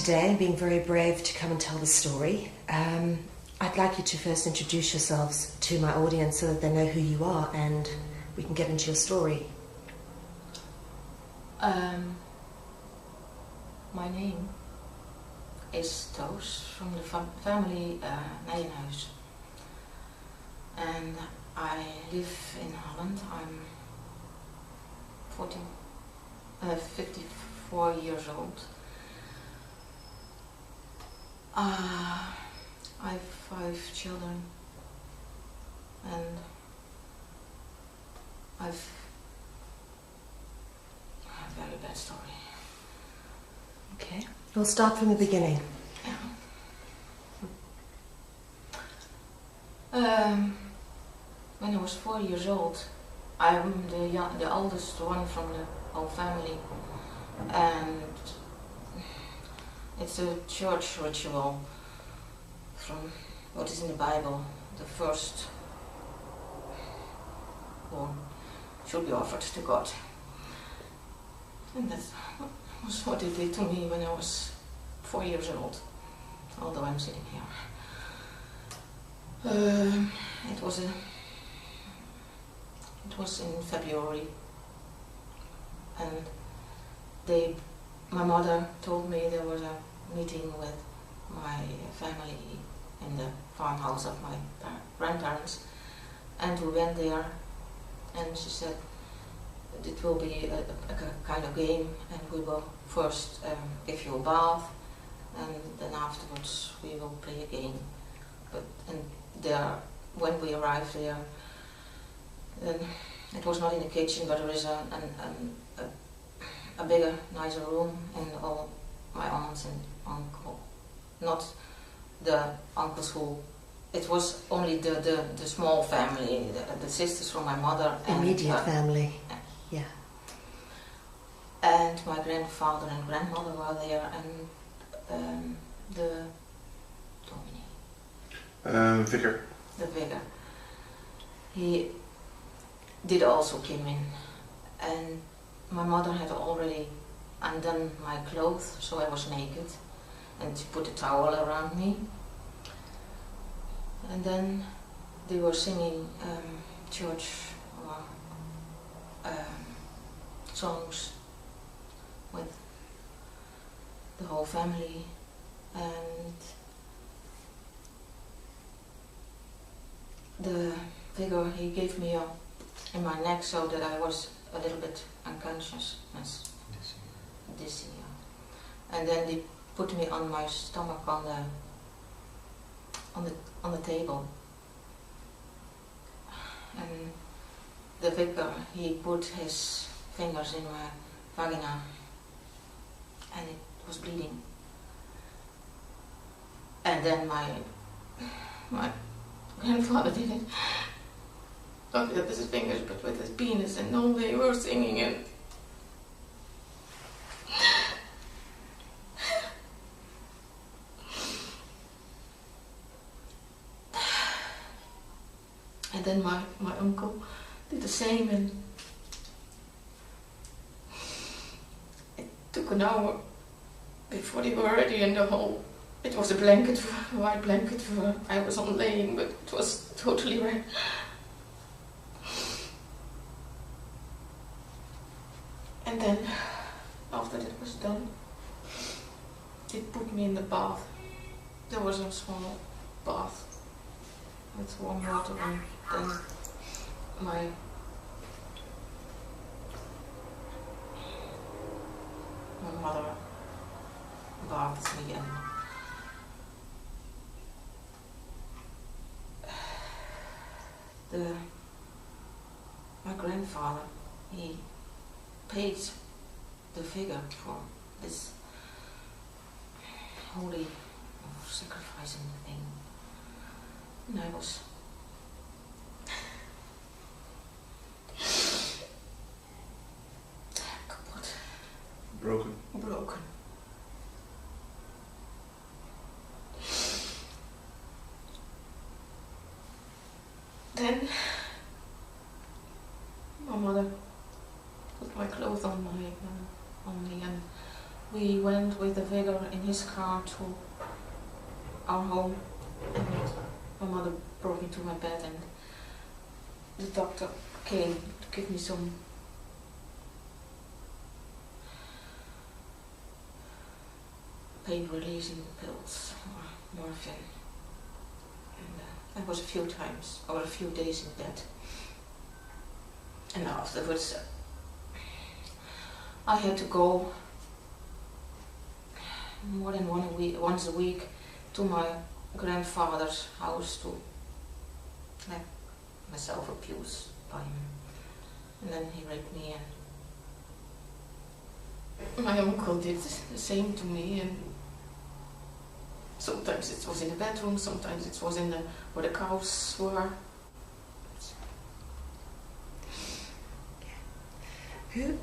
today and being very brave to come and tell the story. I'd like you to first introduce yourselves to my audience so that they know who you are and we can get into your story. My name is Toos from the family Nijenhuis. And I live in Holland. I'm 54 years old. I have 5 children and I've a very bad story. Okay, we'll start from the beginning. Yeah. When I was 4 years old, I'm the oldest one from the whole family, and it's a church ritual from what is in the Bible. The first one should be offered to God. And that was what they did to me when I was 4 years old, although I'm sitting here. It was in February, and my mother told me there was a meeting with my family in the farmhouse of my grandparents, and we went there, and she said it will be a kind of game, and we will first give you a bath, and then afterwards we will play a game. When we arrived there, then it was not in the kitchen, but there is a bigger, nicer room, and all my aunts and uncle, not the uncles who, it was only the small family, the sisters from my mother. Immediate family, yeah. And my grandfather and grandmother were there, and the vicar. The vicar. He did also come in, and my mother had already undone my clothes, so I was naked, and she put a towel around me. And then they were singing church songs with the whole family, and the figure, he gave me in my neck so that I was a little bit unconsciousness, dizzy. And then they put me on my stomach on the table, and the vicar, he put his fingers in my vagina, and it was bleeding. And then my grandfather did it, not with his fingers, but with his penis, and all they were singing it. And then my uncle did the same, and it took an hour before they were ready in the hole. It was a blanket, a white blanket for I was on laying, but it was totally red. And then, after that was done, they put me in the bath. There was a small bath with warm water, and then my mother bathed me, and my grandfather, he paid the figure for this holy sacrificing thing, and I was broken. Then my mother put my clothes on me, and we went with the vicar in his car to our home, and my mother brought me to my bed, and the doctor came to give me some pain-releasing pills or morphine. And I was a few times or a few days in bed. And afterwards, I had to go more than once a week to my grandfather's house to have myself abused by him. And then he raped me, and my uncle did the same to me, and sometimes it was in the bedroom, sometimes it was in the where the cows were. Who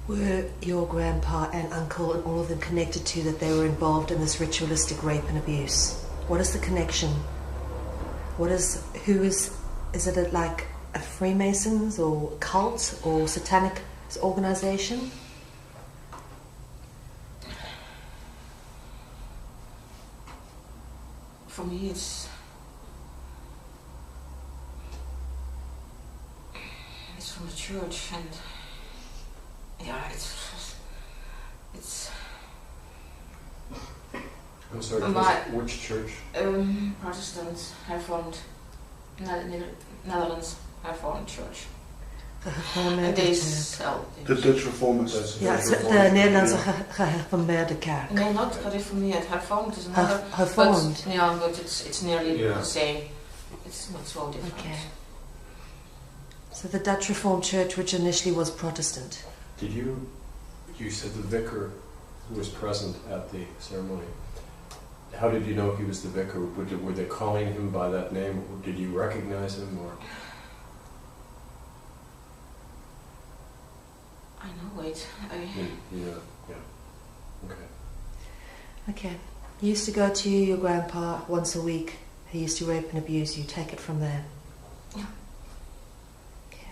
were your grandpa and uncle and all of them connected to that they were involved in this ritualistic rape and abuse? What is the connection? Is it like a Freemasons or cult or satanic organization? For me, it's from the church, and yeah, it's. I'm sorry, which church? Protestants have formed, Netherlands have formed church. And they sell. The Dutch Reformers. Ja, de Nederlandse gereformeerde kerk. No, not gereformeerd. Hervormd is another. Hervormd. But, yeah, but it's nearly the same. It's not so different. Okay. So the Dutch Reformed Church, which initially was Protestant. Did you said the vicar who was present at the ceremony, how did you know he was the vicar? Were they calling him by that name? Did you recognize him, or? I know it. Yeah. Okay. Okay. You used to go to your grandpa once a week. He used to rape and abuse you. Take it from there. Yeah. Okay.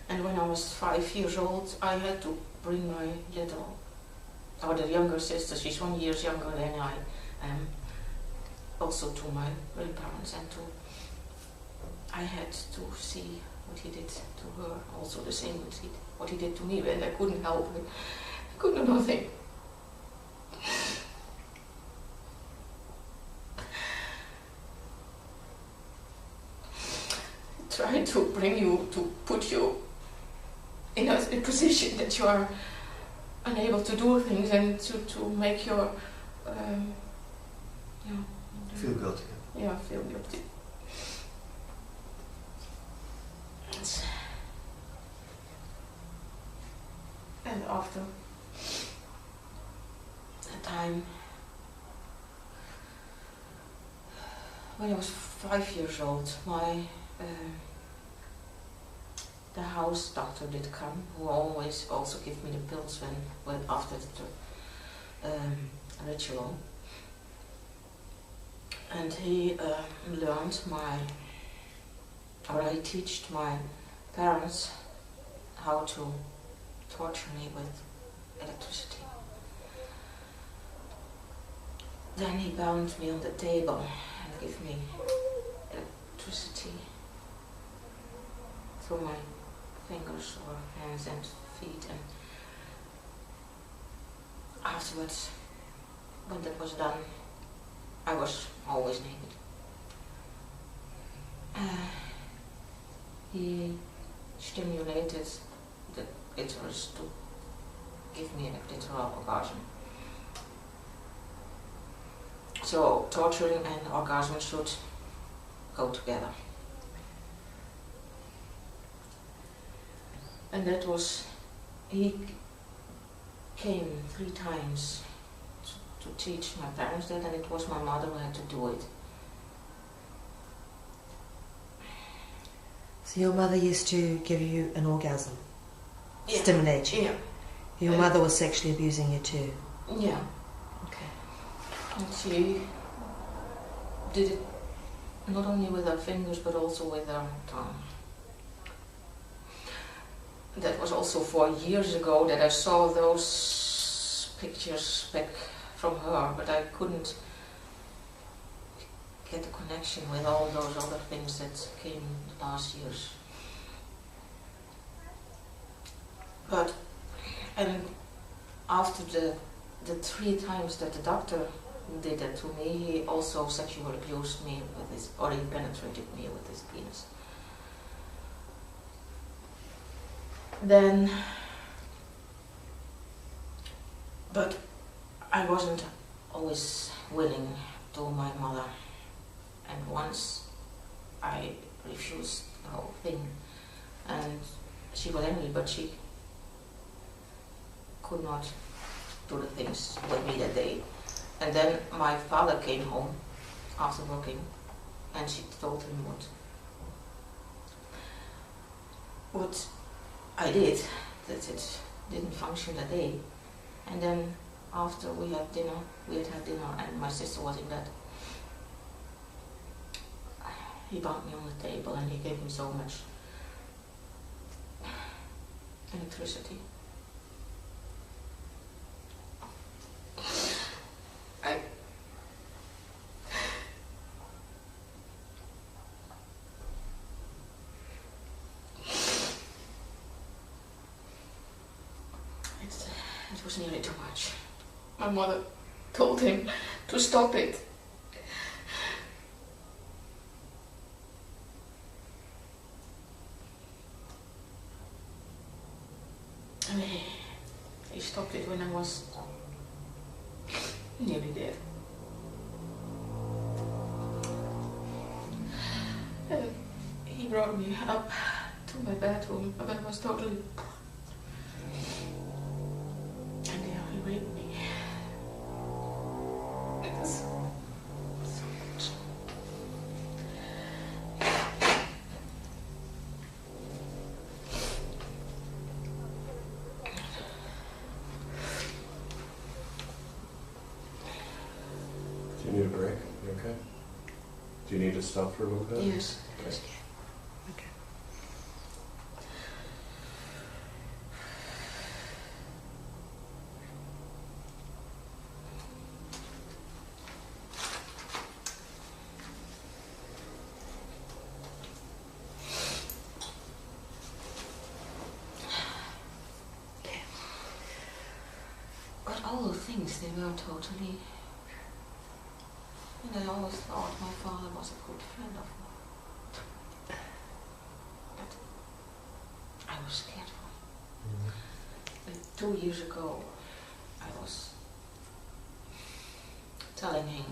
And when I was 5 years old, I had to bring my the younger sister, she's 1 year younger than I am, also to my grandparents, and I had to see what he did to her, also the same what he did to me, and I couldn't help it. I couldn't do nothing. I tried to bring you, to put you in a position that you are unable to do things, and to make your Feel guilty. Yeah, feel guilty. And after a time, when I was 5 years old, the house doctor did come, who always also give me the pills when after the ritual, and he learned he taught my parents how to torture me with electricity. Then he bound me on the table and gave me electricity through my fingers or hands and feet, and afterwards, when that was done, I was always naked. He stimulated the clitoris to give me a clitoral orgasm. So torturing and orgasm should go together. And that was, he came 3 times to teach my parents that, and it was my mother who had to do it. So your mother used to give you an orgasm, stimulate you. Yeah. Your mother was sexually abusing you too. Yeah. Okay. And she did it not only with her fingers but also with her tongue. that was also 4 years ago that I saw those pictures back from her, but I couldn't get a connection with all those other things that came the last years. But, and after the 3 times that the doctor did that to me, he also sexually abused me with his, or he penetrated me with his penis. Then, but I wasn't always willing to my mother, and once I refused the whole thing, and she was angry, but she could not do the things with me that day. And then my father came home after working, and she told him what I did, that it didn't function that day. And then after we had dinner, and my sister was in bed, he bumped me on the table and he gave me so much electricity. It was nearly too much. My mother told him to stop it. And he stopped it when I was nearly dead. He brought me up to my bedroom, but I was totally... And there he raped me. It was so much. Do you need a break? You okay? Do you need to stop for a little bit? Yes. Okay. Okay. But all the things, they were totally... And I always thought my father was a good friend of mine. But I was scared for him. But 2 years ago, I was telling him,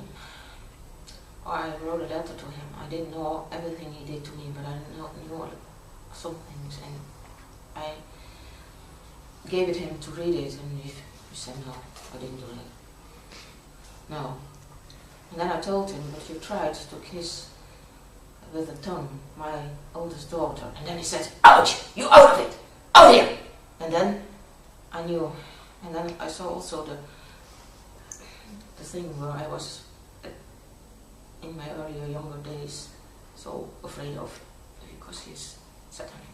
or I wrote a letter to him. I didn't know everything he did to me, but I knew some things, and I gave it him to read it, and he said no, I didn't do that. No. And then I told him, but you tried to kiss with the tongue my oldest daughter. And then he said, ouch, you out of it, out here. And then I knew. And then I saw also the thing where I was, in my earlier, younger days, so afraid of, because he's satanic.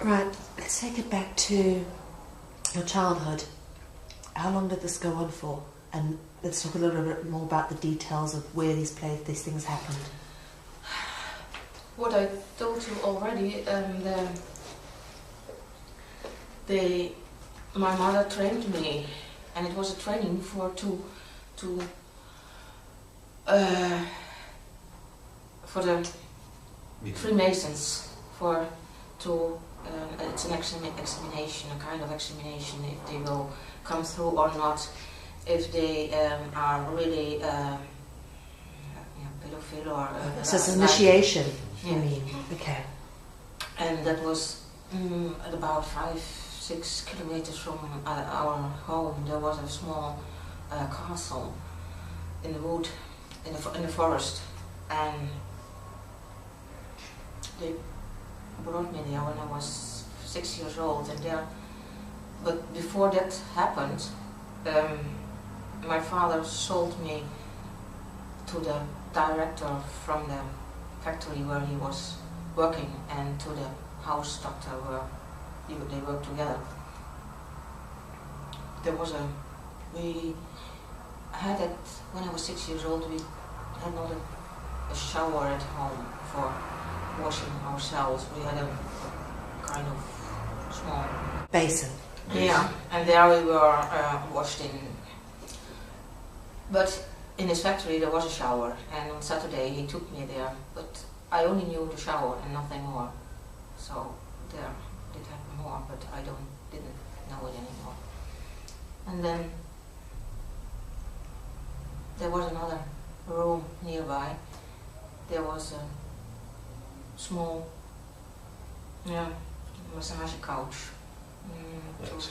Right, let's take it back to your childhood. How long did this go on for? And let's talk a little bit more about the details of where these things happened. What I told you already, my mother trained me, and it was a training for the Freemasons, it's an examination, a kind of examination, if they will come through or not, if they are really pedophile or... So it's an initiation, you Yeah. mean? Okay. And that was at about 5-6 kilometers from our home. There was a small castle in the wood, in the forest, and they brought me there when I was 6 years old, and there. But before that happened, my father sold me to the director from the factory where he was working and to the house doctor where they worked together. We had it when I was 6 years old. We had not a shower at home for washing ourselves. We had a kind of small Basin. yeah, and there we were washed in. But in his factory there was a shower, and on Saturday he took me there. But I only knew the shower and nothing more. So there did happen more, but I didn't know it anymore. And then there was another room nearby. There was a small massage couch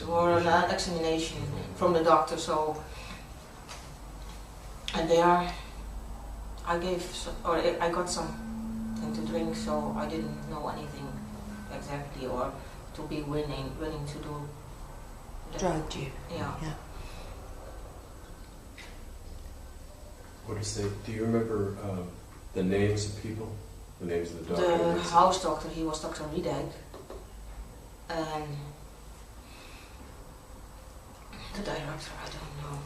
for an examination from the doctor. So, and there I got something to drink, so I didn't know anything exactly, or to be willing to do. Drugged you. Yeah. Do you remember the names of people? The names of the The doctors? house doctor, he was Dr. Riedijk, and the director, I don't know.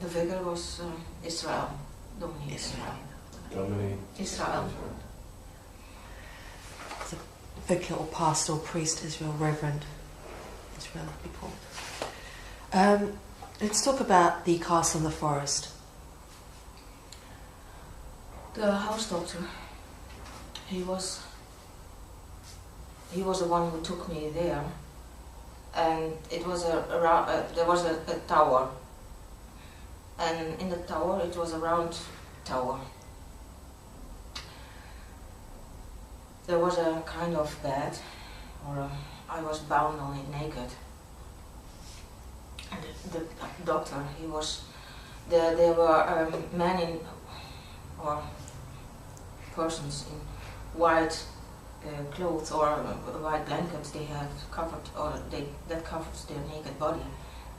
The vicar was Israel, Dominique Israel. Israel. The vicar or pastor or priest, Israel, Reverend Israel, it'd be called. Let's talk about the castle in the forest. The house doctor, he was the one who took me there, and it was there was a tower, and in the tower it was a round tower. There was a kind of bed, I was bound on it naked. And the doctor, he was there were men or persons in white clothes or white blankets they had covered, or that covered their naked body,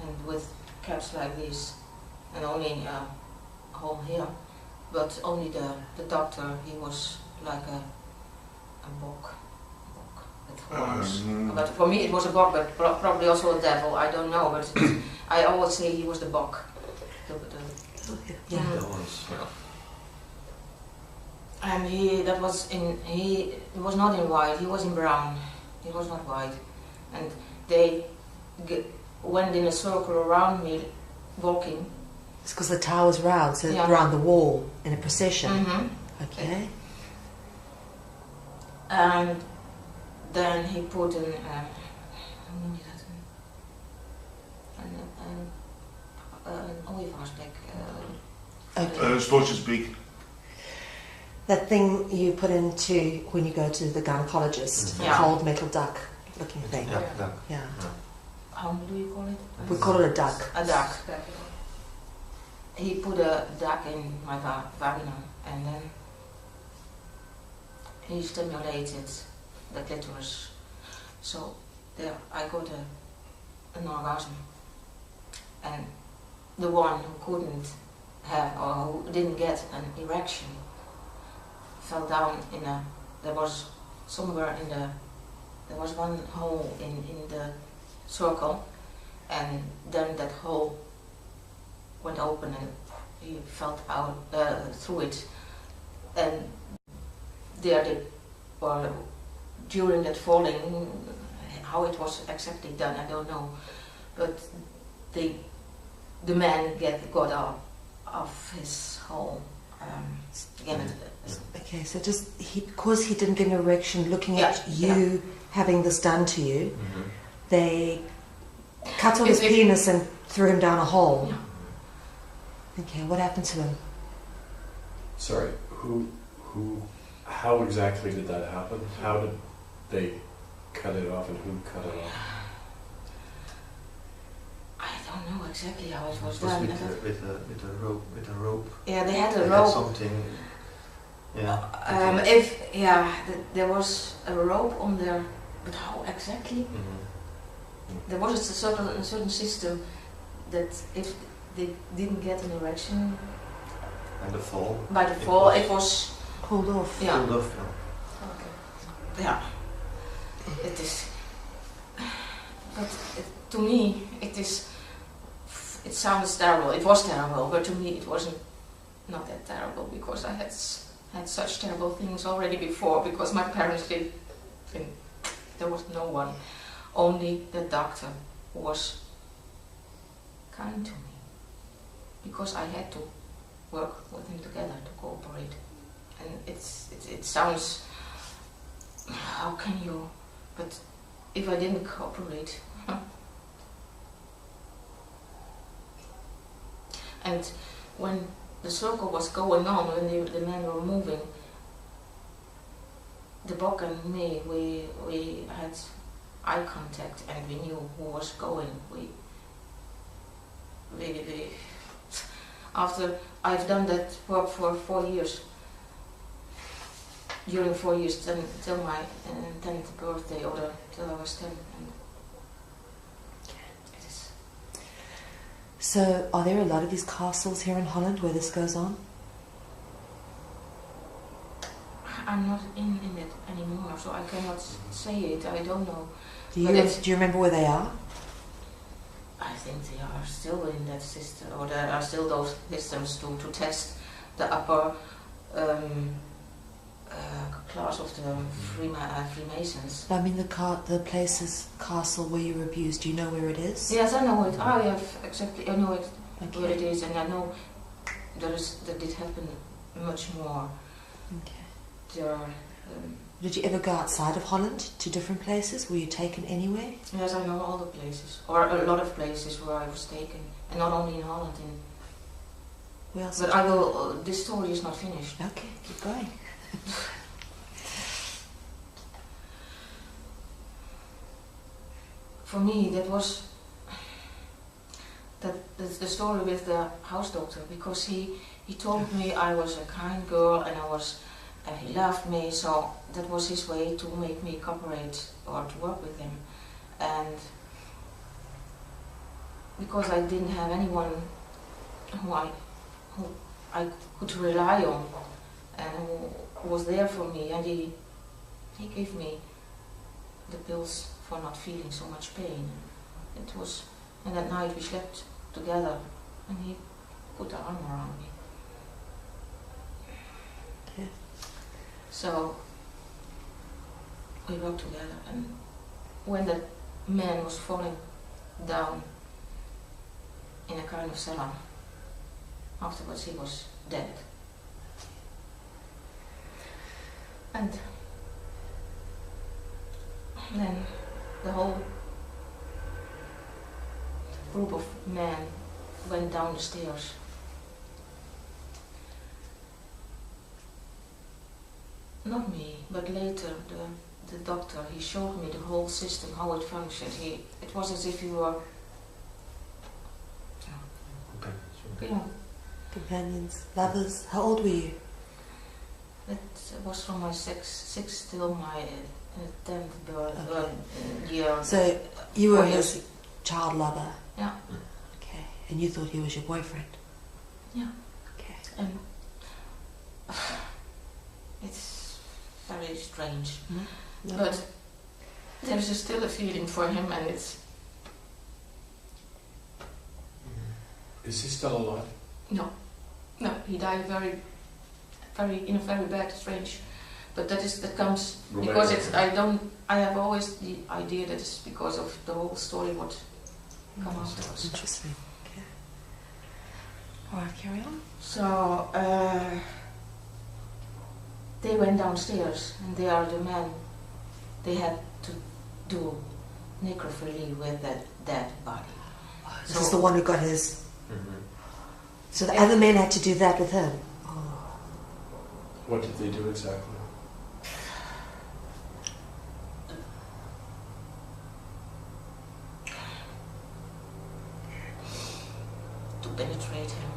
and with caps like this, and only a hole here. But only the doctor, he was like a bok with horns. But for me it was a bok, but probably also a devil, I don't know, but I always say he was the bok. And he was not in white, he was in brown, he was not white. And they went in a circle around me, walking. It's because the tower's round, so around the wall in a procession. Mm-hmm. Okay. And then he put an ooievaarsbek. Stortjesbeek. That thing you put into when you go to the gynecologist, the cold metal duck looking thing. Yeah. How do you call it? We call it a duck. A duck. He put a duck in my vagina, and then he stimulated the clitoris. So there I got an orgasm. And the one who couldn't have, or who didn't get an erection, fell down there was one hole in the circle, and then that hole went open and he fell out through it, and during that falling, how it was exactly done, I don't know, but the man got out of his hole again. Okay, so because he didn't get an erection, looking at you having this done to you, they cut off his penis and threw him down a hole. Yeah. Okay, what happened to him? Sorry, how exactly did that happen? How did they cut it off, and who cut it off? I don't know exactly how it was It was done. with a rope. Yeah, they had a They rope. had something. Yeah. There was a rope on there, but how exactly? There was a certain system that if they didn't get an erection, And the fall? By the fall, it was Pulled off. yeah. Pulled off, Yeah, it is. But to me, it is. It sounds terrible. It was terrible, but to me, it wasn't not that terrible because I had such terrible things already before. Because my parents did. There was no one. Only the doctor was kind to me because I had to work with him together to cooperate. And it sounds. How can you? But if I didn't cooperate, and when the circle was going on, when the men were moving, the Bok and me, we had eye contact and we knew who was going. We after I've done that work for 4 years. During 4 years, till my 10th birthday, or till I was 10. And it is. So, are there a lot of these castles here in Holland where this goes on? I'm not in it anymore, so I cannot say it. I don't know. Do you remember where they are? I think they are still in that system, or there are still those systems to test the upper class of the Freemasons. I mean the place's castle where you were abused. Do you know where it is? Yes, I know it. I have exactly. I know it Okay. where it is, and I know that did happen much more. Okay. There are. Did you ever go outside of Holland to different places? Were you taken anywhere? Yes, I know all the places, or a lot of places where I was taken, and not only in Holland. Where else? But I will. This story is not finished. Okay, keep going. For me, that was the story with the house doctor, because he told me I was a kind girl and he loved me, so that was his way to make me cooperate or to work with him. And because I didn't have anyone who I could rely on and who was there for me, and he gave me the pills for not feeling so much pain. It was, and that night we slept together, and he put the arm around me. Yeah. So we worked together, and when that man was falling down in a kind of cellar, afterwards he was dead. And then the whole group of men went down the stairs. Not me, but later the doctor, he showed me the whole system, how it functioned. It was as if you were, you know, Companions, lovers. How old were you? it was from my sixth till my 10th year. So you were 4 his years. child lover. Yeah. Okay. And you thought he was your boyfriend. Yeah. Okay. And it's very strange. No. But there's still a feeling for him, and it's Is he still alive? no, he died in a very bad, strange. But that comes because it's. I have always the idea that it's because of the whole story what come afterwards. Interesting. Okay. All right, carry on. So they went downstairs, and they are the men. They had to do necrophilia with that dead body. This is the one who got his. Mm-hmm. So the other men had to do that with him. What did they do exactly? To penetrate him.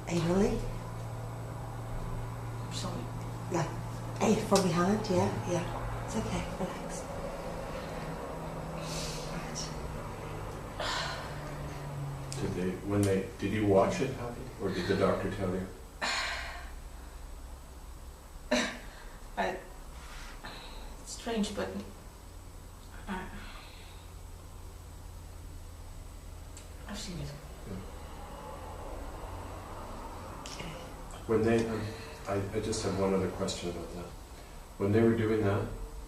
Anally? I'm sorry. Like, from behind? Yeah, yeah. It's okay, relax. Right. Did you watch it happen, or did the doctor tell you? It's strange, but I've seen it. When they, I just have one other question about that. When they were doing that,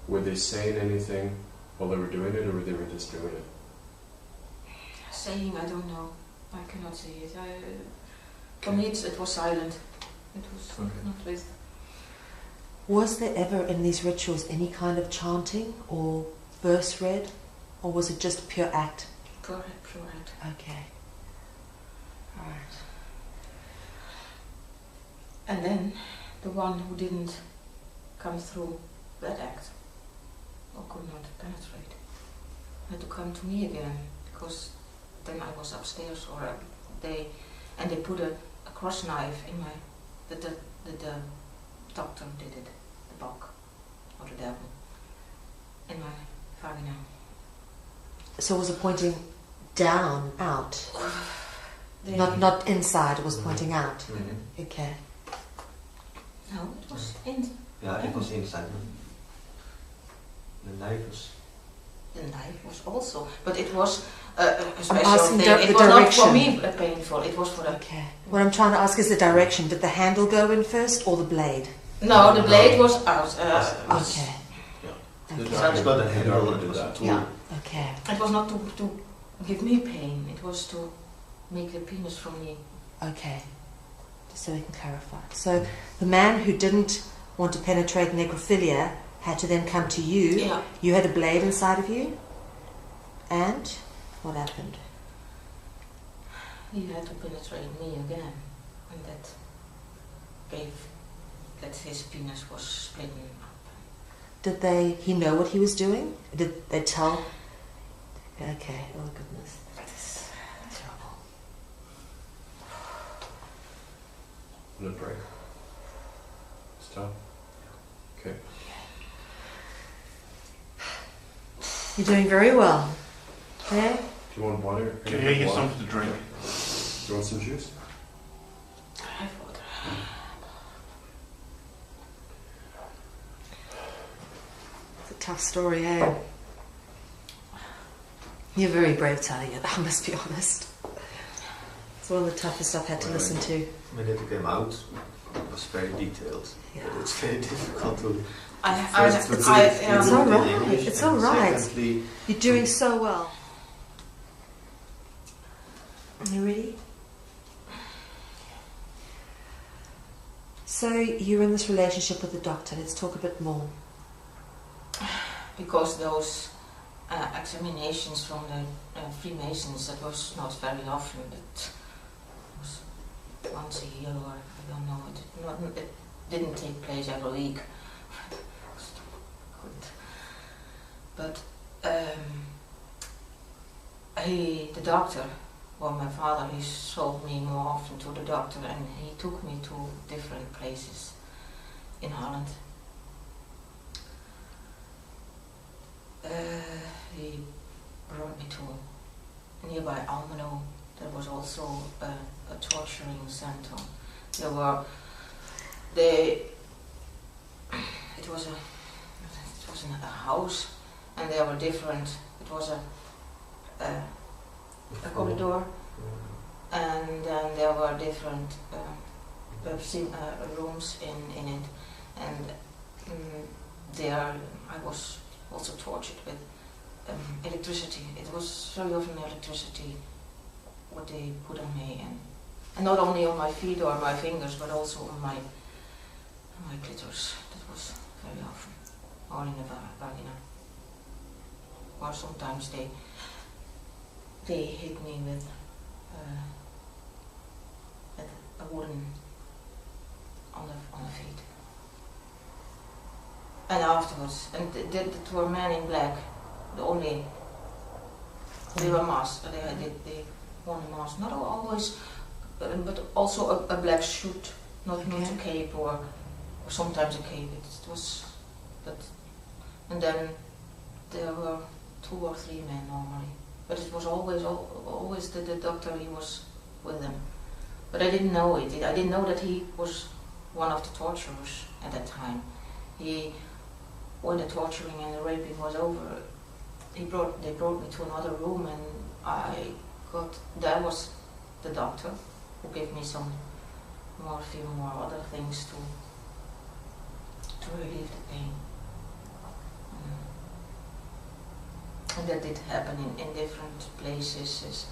were they saying anything while they were doing it, or they were just doing it? Saying, I don't know. I cannot say it. For me, it was silent. It was not with. Was there ever in these rituals any kind of chanting or verse read, or was it just a pure act? Pure act. Okay. All right. And then the one who didn't come through that act, or could not penetrate, had to come to me again, because then I was upstairs, or they put a cross knife in my, the doctor did it, the bok, or the devil, in my vagina. So was it pointing down, out? Not inside, it was pointing out? Mm-hmm. Okay. No, it was in. Yeah, it was inside. The knife was. The knife was also, but it was a special asking thing. the It was not direction. for me painful. It was for the. Okay. What I'm trying to ask is the direction. Did the handle go in first or the blade? No, the blade was out. Okay. The Okay. doctor's got a handle, doctor it did was a that. tool. Yeah. Okay. It was not to give me pain. It was to make the penis from me. Okay. Just so we can clarify. So the man who didn't want to penetrate necrophilia had to then come to you. Yeah. You had a blade inside of you. And what happened? He had to penetrate me again, and that gave that his penis was splitting up. Did he know what he was doing? Did they tell? Okay. Oh goodness. That's terrible. Will it break? Stop. Okay. You're doing very well. Okay? Do you want water? Can I get something to drink? Do you want some juice? I have water. It's a tough story, eh? You're very brave telling it, I must be honest. It's one of the toughest I've had to listen to. When it came out, it was very detailed. Yeah. But it's very difficult to. It's all right. It's all right. Secondly, You're doing so well. You ready? So you're in this relationship with the doctor. Let's talk a bit more. Because those examinations from the Freemasons, that was not very often, but it was once a year, or I don't know. It didn't take place every week. Couldn't. But the doctor, well, my father, he sold me more often to the doctor, and he took me to different places in Holland. He brought me to nearby Almelo. There was also a torturing center. It was in a house, and there were different. It was a corridor, and then there were different rooms in it, and there I was also tortured with electricity. It was very often electricity what they put on me, and not only on my feet or my fingers, but also on my clitoris. That was very often, or in the vagina. Or sometimes they hit me with a wooden on the feet. And afterwards, and there were men in black. They were masked. They wore a mask. Not always, but also a black suit, not a cape or sometimes a cape. It was, but and then there were 2 or 3 men normally but it was always the doctor. He was with them, but I didn't know it. I didn't know that he was one of the torturers at that time. When the torturing and the raping was over, they brought me to another room, and there was the doctor who gave me some morphine or other things to relieve the pain. And that did happen in different places,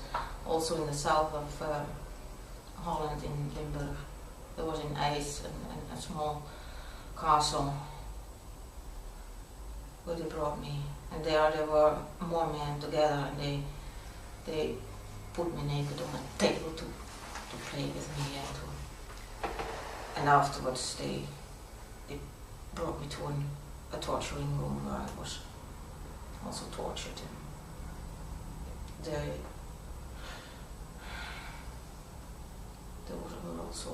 also in the south of Holland, in Limburg. There was in IJs a small castle where they brought me, and there were more men together, and they put me naked on a table to play with me, and afterwards they brought me to a torturing room where I was also tortured. And there were also.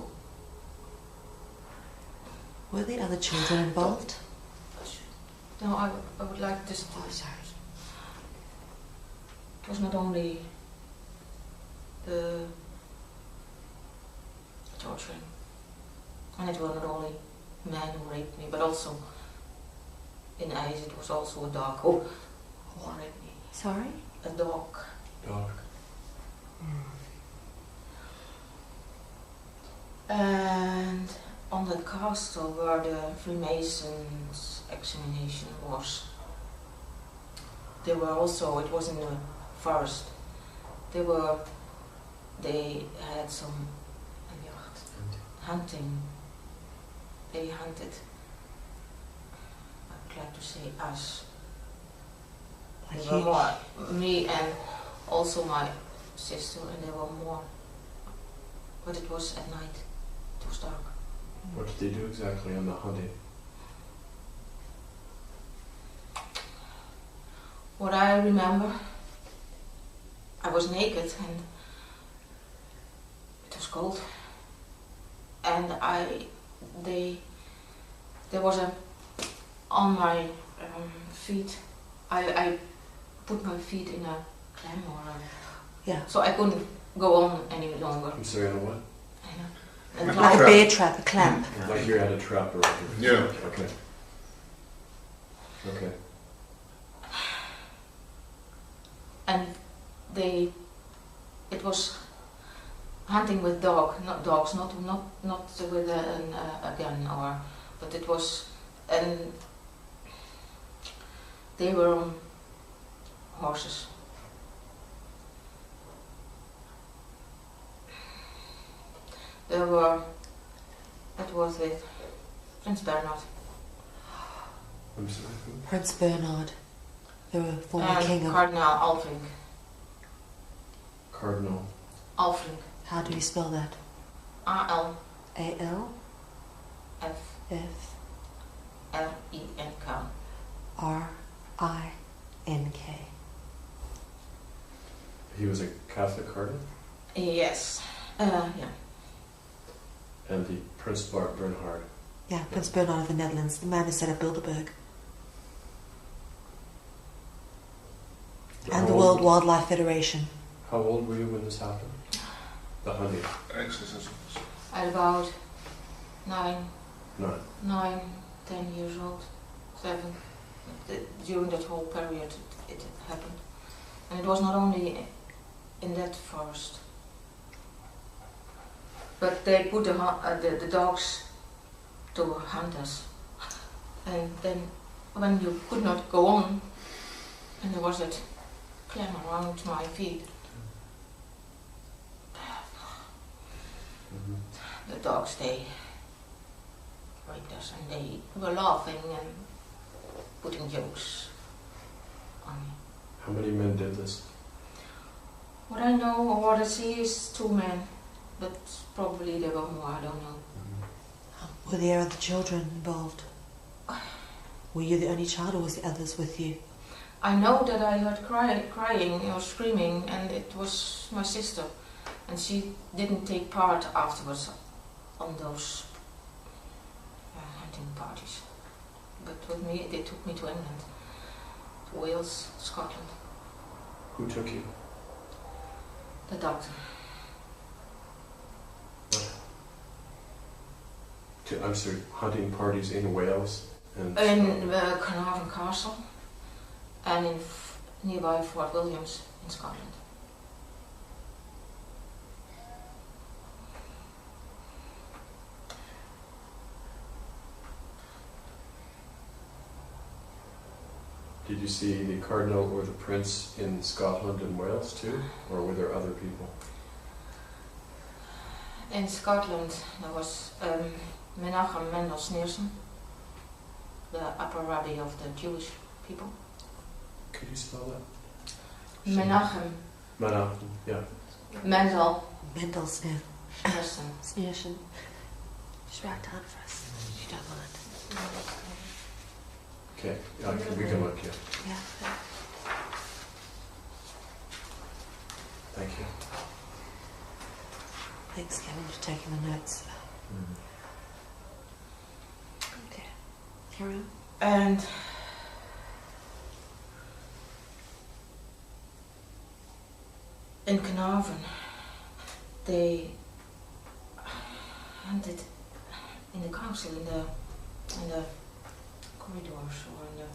Were the other children involved? No, I would like this to. It was not only the torturing, and it were not only men who raped me, but also in IJs it was also a dog who raped me. Sorry? A dog. Dog. And on the castle where the Freemasons examination was, they were also, it was in the forest, they had some hunting, they hunted, I would like to say us. There were more, me and also my sister, and there were more, but it was at night, it was dark. What did they do exactly on the hunting? What I remember, I was naked and it was cold, and there was on my feet, I put my feet in a clam so I couldn't go on any longer. I'm sorry, on a what? Like a bear trap, a clamp. Like you had a trap around your Yeah. Okay. Okay. And it was hunting with dogs, not with a gun, but it was, and they were on horses. That was with Prince Bernhard. I'm sorry. Prince Bernhard, the former And king of... Cardinal Alfring. Cardinal. Alfring. How do you spell that? A-L. A-L? F. F. R-I-N-K. R-I-N-K. He was a Catholic cardinal? Yes. Yeah. And the Prince Bernhard. Yeah, Prince Bernhard of the Netherlands, the man who set up Bilderberg. And the World Wildlife Federation. How old were you when this happened? The hunting? At about 9, 10 years old, 7. During that whole period it happened. And it was not only in that forest, but they put the dogs to hunt us. And then when you could not go on, and there was that clam around my feet, the dogs, they raped us, and they were laughing and putting jokes on me. How many men did this? What I know or what I see is 2 men, but probably there were more, I don't know. Were there other children involved? Were you the only child, or was the others with you? I know that I heard crying or screaming, and it was my sister, and she didn't take part afterwards on those hunting parties. But with me, they took me to England, to Wales, Scotland. Who took you? The doctor. I'm sorry, hunting parties in Wales and In Carnarvon Castle and in nearby Fort Williams in Scotland. Did you see the Cardinal or the Prince in Scotland and Wales too? Or were there other people? In Scotland there was Menachem Mendel Sneerson, the upper rabbi of the Jewish people. Could you spell that? Menachem Menachem, yeah. Mendel Mendel's Sneerson. Sneerson. Just write down for us. You don't mind. Okay, we can look, yeah. Yeah. Thank you. Thanks, Kevin, for taking the notes. Okay. Carry on. And in Carnarvon, they hunted in the council, in the corridors or in the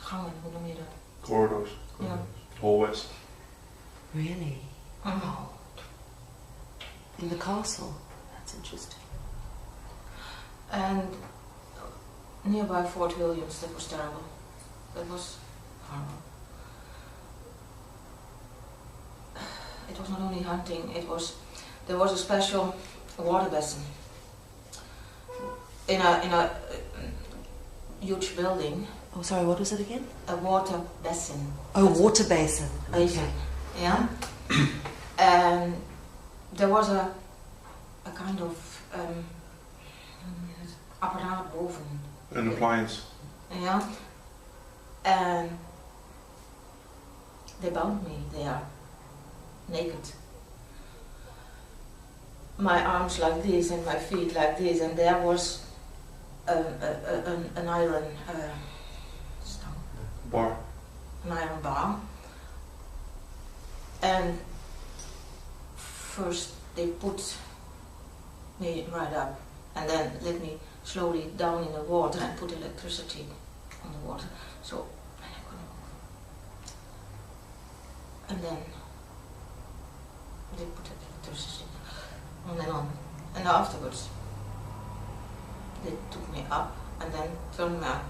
gangen, hoe noem je dat? Corridors, Ja. hallways. Really? Mhm. In the castle? That's interesting. And nearby Fort Williams, that was terrible. That was horrible. It was not only hunting, there was a special water basin in a huge building, Oh, sorry, what was it again? a water basin. Oh, water basin. Basin, yeah. And there was a kind of apparaat boven. An appliance. Yeah. And they bound me there, naked. My arms like this and my feet like this, and there was an iron stone, Bar. an iron bar. And first they put me right up, and then let me slowly down in the water and put electricity on the water. So I couldn't move. And then they put electricity on and on. And afterwards they took me up and then turned me up.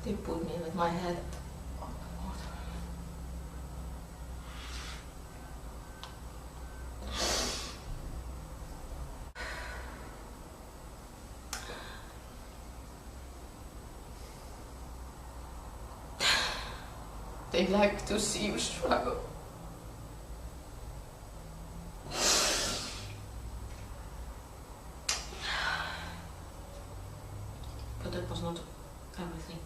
They put me with my head on the water. They like to see you struggle. But that was not everything.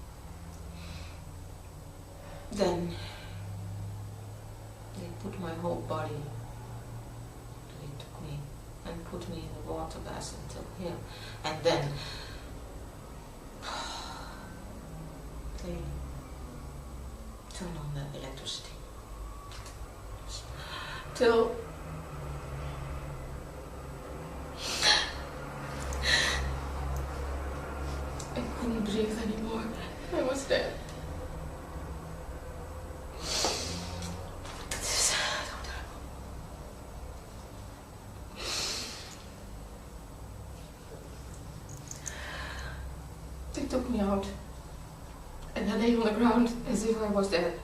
Then they put my whole body, they took me and put me in the water basin till here. And then they turned on the electricity. Till I couldn't breathe anymore. I was dead. They took me out, and I lay on the ground as if I was dead.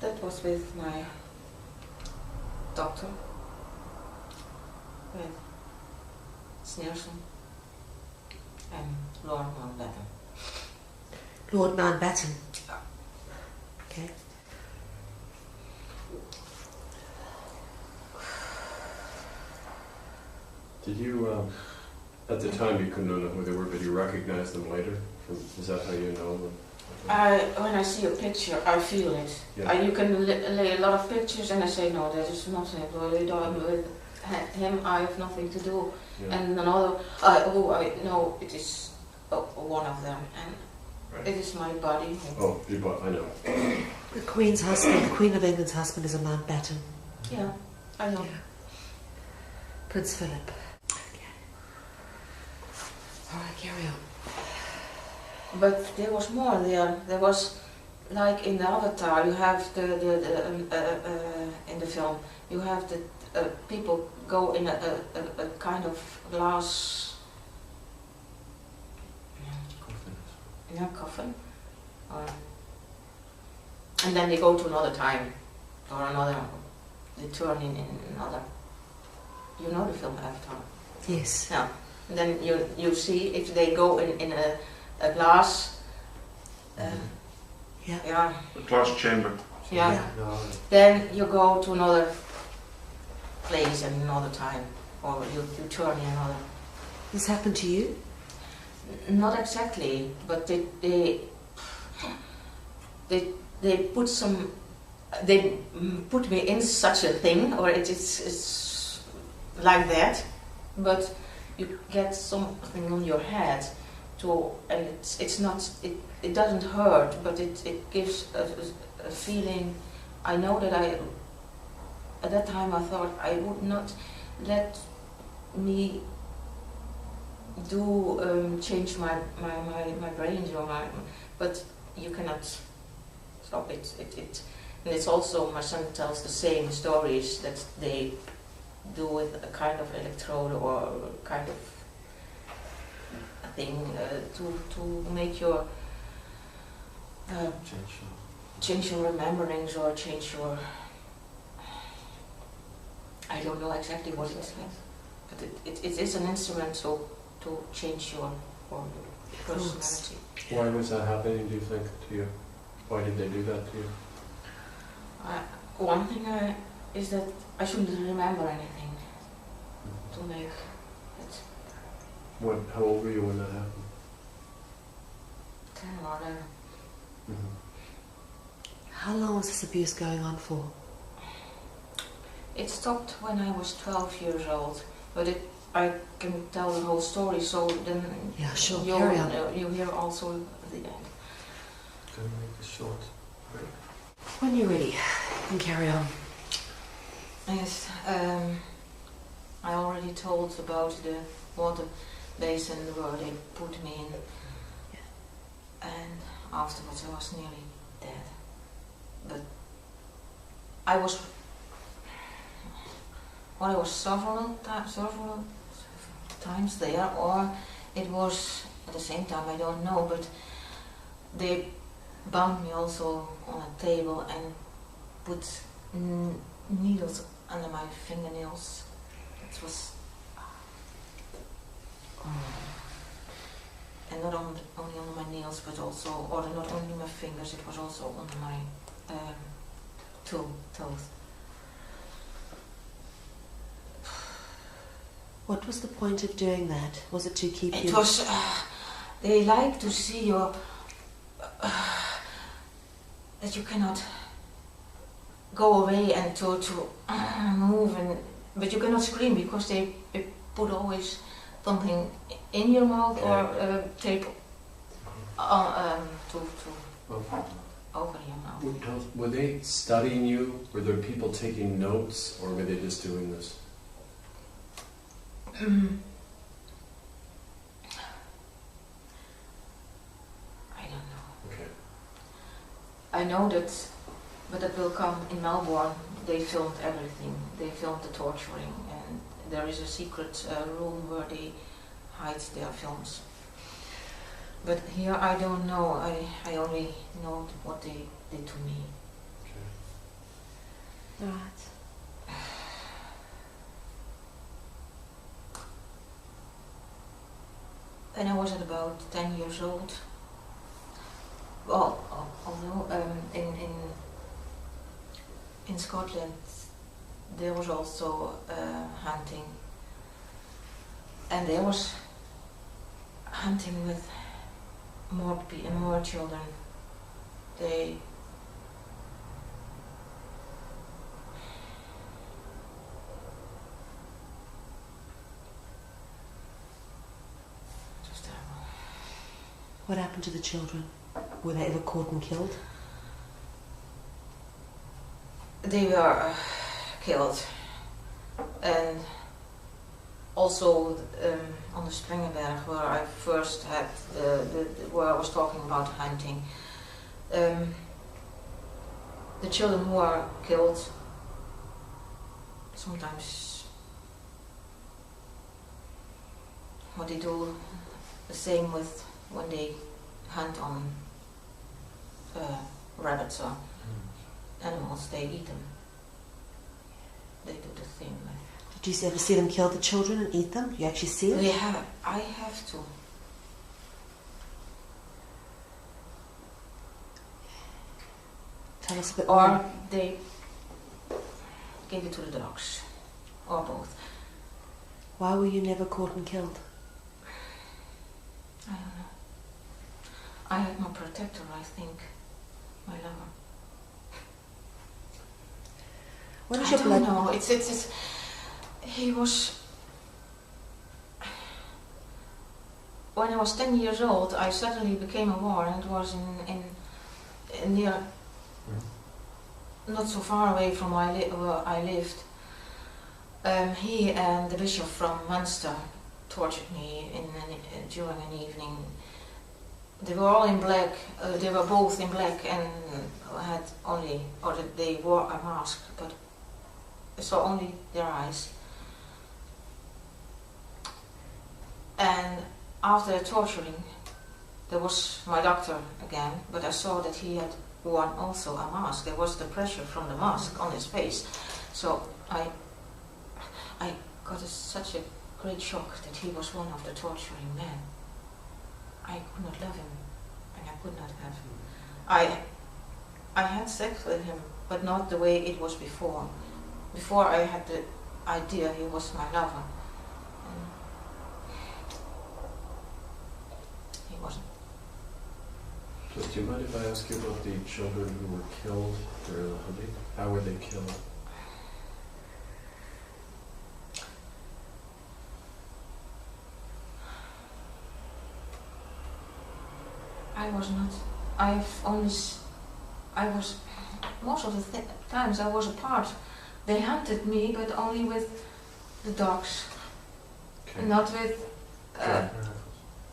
That was with my doctor, with Sneerson and Lord Mountbatten. Lord Mountbatten. Okay. Did you, at the time you couldn't know who they were, but you recognized them later? Is that how you know them? When I see a picture, I feel it. Yeah. You can lay a lot of pictures and I say, no, that is not him. With him, I have nothing to do. Yeah. And another, I know it is one of them. And Right. it is my body. Oh, I know. The Queen's husband, the Queen of England's husband, is a Mountbatten. Yeah, I know. Yeah. Prince Philip. Okay. All right, carry on. But there was more there. There was, like in the Avatar, you have in the film, you have the people go in a kind of glass coffin, and then they go to another time, or another, they turn in another. You know the film Avatar? Yes. Yeah. And then you see if they go in a glass. Yeah. Yeah. A glass chamber. Yeah. Yeah. No, Then you go to another place and another time, or you turn in another. This happened to you? Not exactly, but they put some. They put me in such a thing, or it's like that, but you get something on your head, and it's not. It doesn't hurt, but it gives a feeling. I know that at that time I thought I would not let me do change my brain, but you cannot stop it. And it's also, my son tells the same stories that they do with a kind of electrode or kind of a thing to make your change your rememberings or change your. I don't know exactly what it is, but it is an instrument to change your personality. Why was that happening, do you think, to you? Why did they do that to you? One thing is that I shouldn't remember anything to make it. How old were you when that happened? 10 or 11. Mm-hmm. How long was this abuse going on for? It stopped when I was 12 years old, but I can tell the whole story, so then Yeah, sure. Carry on. you hear also the end. can we make a short break? When you're ready, you can carry on. Yes, I already told about the water basin where they put me in, and afterwards I was nearly dead. But I was several times there, or it was at the same time, I don't know, but they bound me also on a table and put needles under my fingernails. It was, and not only on my nails, but also, or not only my fingers, it was also on my toes. What was the point of doing that? Was it to keep you... It was, they like to see your, that you cannot go away and to move, but you cannot scream because they put always something in your mouth or tape to over your mouth. Were they studying you? Were there people taking notes, or were they just doing this? I don't know. Okay. I know that, but that will come in Melbourne. They filmed everything. They filmed the torturing, and there is a secret room where they hide their films. But here I don't know. I only know what they did to me. Okay. Right. When I was at about 10 years old, well, although in Scotland there was also hunting, and they was hunting with more children. They just terrible. What happened to the children? Were they ever caught and killed? They were killed, and also on the Springerberg, where I first had where I was talking about hunting. The children who are killed sometimes what they do the same with when they hunt on rabbits or animals, they eat them. They do the thing. Did you ever see them kill the children and eat them? You actually see it? I have to. Tell us a bit Or more. they give it to the dogs, or both. Why were you never caught and killed? I don't know. I had my protector, I think, my lover. When is I your don't blood? know. It's. He was. When I was 10 years old, I suddenly became aware, and it was in near, not so far away from where I lived. He and the bishop from Munster tortured me during an evening. They were all in black. They were both in black and had only, or they wore a mask, but I saw only their eyes. And after torturing, there was my doctor again, but I saw that he had worn also a mask. There was the pressure from the mask on his face. So I got such a great shock that he was one of the torturing men. I could not love him, and I could not have him. I had sex with him, but not the way it was before. Before I had the idea he was my lover. And he wasn't. So do you mind if I ask you about the children who were killed during the hunting? How were they killed? I was not. Most of the times I was apart. They hunted me, but only with the dogs, Okay. not with.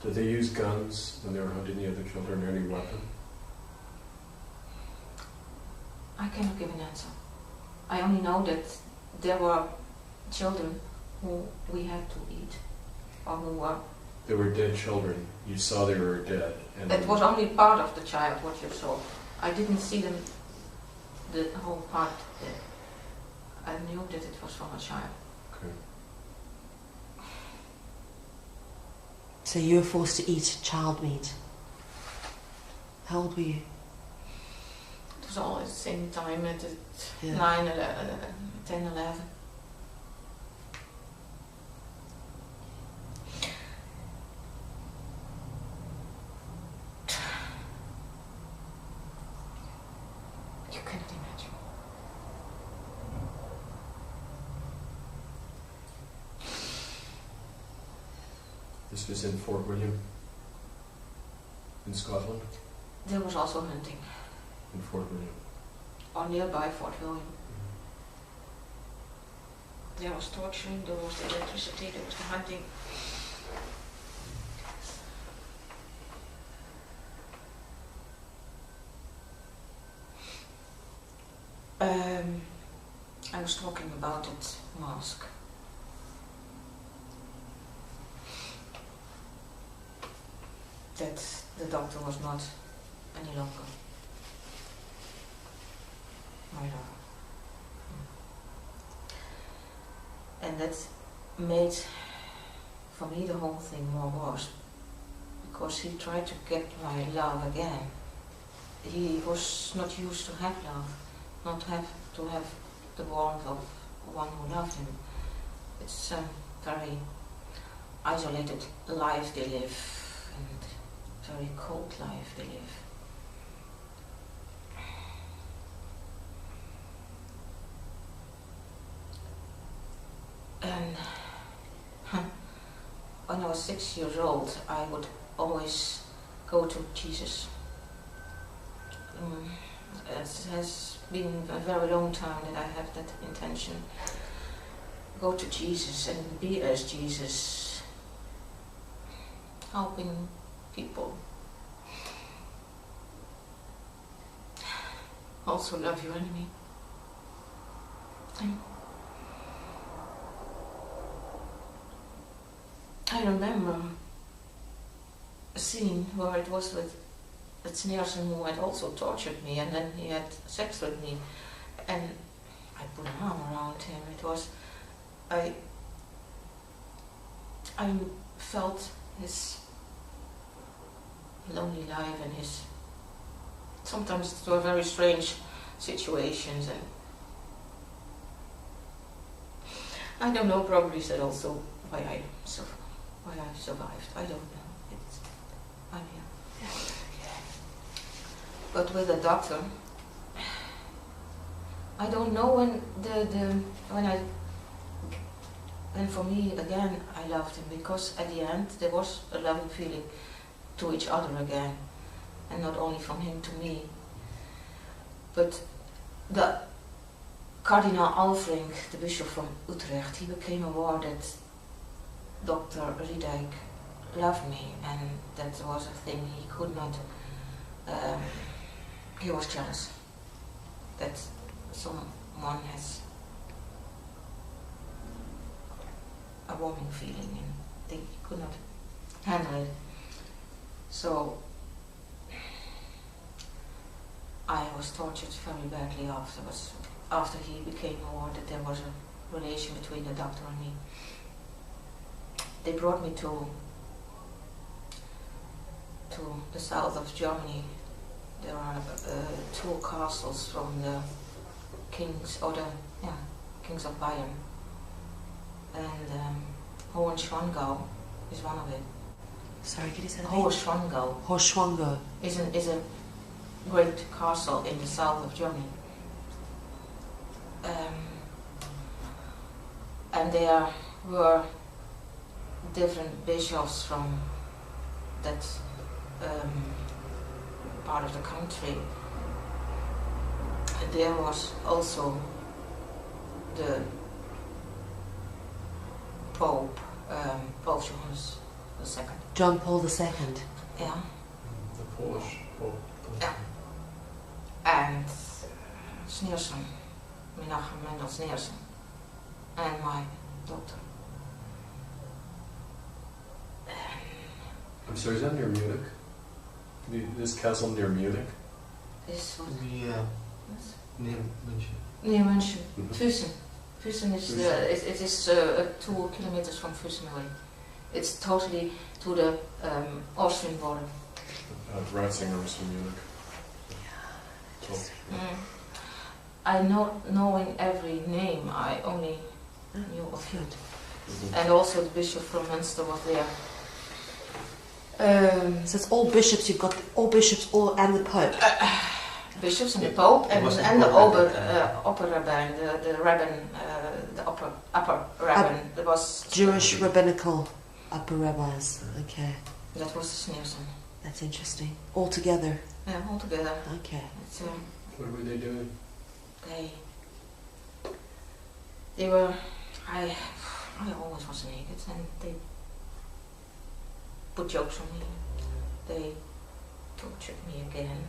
Did they use guns when they were hunting the other children, or any weapon? I cannot give an answer. I only know that there were children who we had to eat, or who were. They were dead children. You saw they were dead. And That was only part of the child what you saw. I didn't see them, the whole part there. I knew that it was from a child. Okay. So you were forced to eat child meat. How old were you? It was all at the same time, at Yeah. 9, 10, 11. You cannot imagine. This was in Fort William, in Scotland, There was also hunting, in Fort William. or nearby Fort William. There was torturing, there was the electricity, there was the hunting. I was talking about that mask. That the doctor was not any longer my lover. And that made, for me, the whole thing more worse. Because he tried to get my love again. He was not used to have love, not have to have the warmth of one who loved him. It's very isolated life they live, and very cold life they live. And when I was 6 years old, I would always go to Jesus. It has been a very long time that I have that intention. Go to Jesus and be as Jesus, helping people. Also love your enemy. And I remember a scene where it was with Sneerson, who had also tortured me, and then he had sex with me, and I put an arm around him. It was, I felt his lonely life and his, sometimes it were very strange situations, and I don't know, probably is that also why I survived. I don't know. I'm here. But with the doctor, I don't know when for me again I loved him, because at the end there was a loving feeling to each other again, and not only from him to me. But the Cardinal Alfring, the Bishop from Utrecht, he became aware that Dr. Riedijk loved me, and that was a thing he could not. He was jealous that someone has a warming feeling, and they could not handle it. So I was tortured very badly afterwards, after he became aware that there was a relation between the doctor and me. They brought me to the south of Germany. There are two castles from the kings, kings of Bayern, and Hohenschwangau is one of it. Sorry, can you say that? Hohenschwangau Hohenschwangau is a great castle in the south of Germany, and there were different bishops from that part of the country. And there was also the Pope, Pope Johannes II. John Paul II. Yeah. The Polish Pope. Yeah. And Sneerson, Menachem Mendel Sneerson, and my daughter. I'm sorry, is that near Munich? This castle near Munich? This was Yeah, near München. near München. Mhm. Füssen. Füssen is it is 2 kilometers from Füssen away. It's totally to the Austrian border. Ratzinger was from Munich. So, I knowing every name, I only knew a few. mhm. And also the bishop from Munster was there. So it's all bishops. You've got all bishops, and the Pope. Bishops and the Pope and Was the the Pope upper rabbin, the rabbin, the upper rabbin. That was Jewish rabbinical upper rabbis. Okay, That was Sneerson. that's interesting. All together. Yeah, all together. Okay. It's, What were they doing? they were. I always was naked, and they put jokes on me. They tortured me again.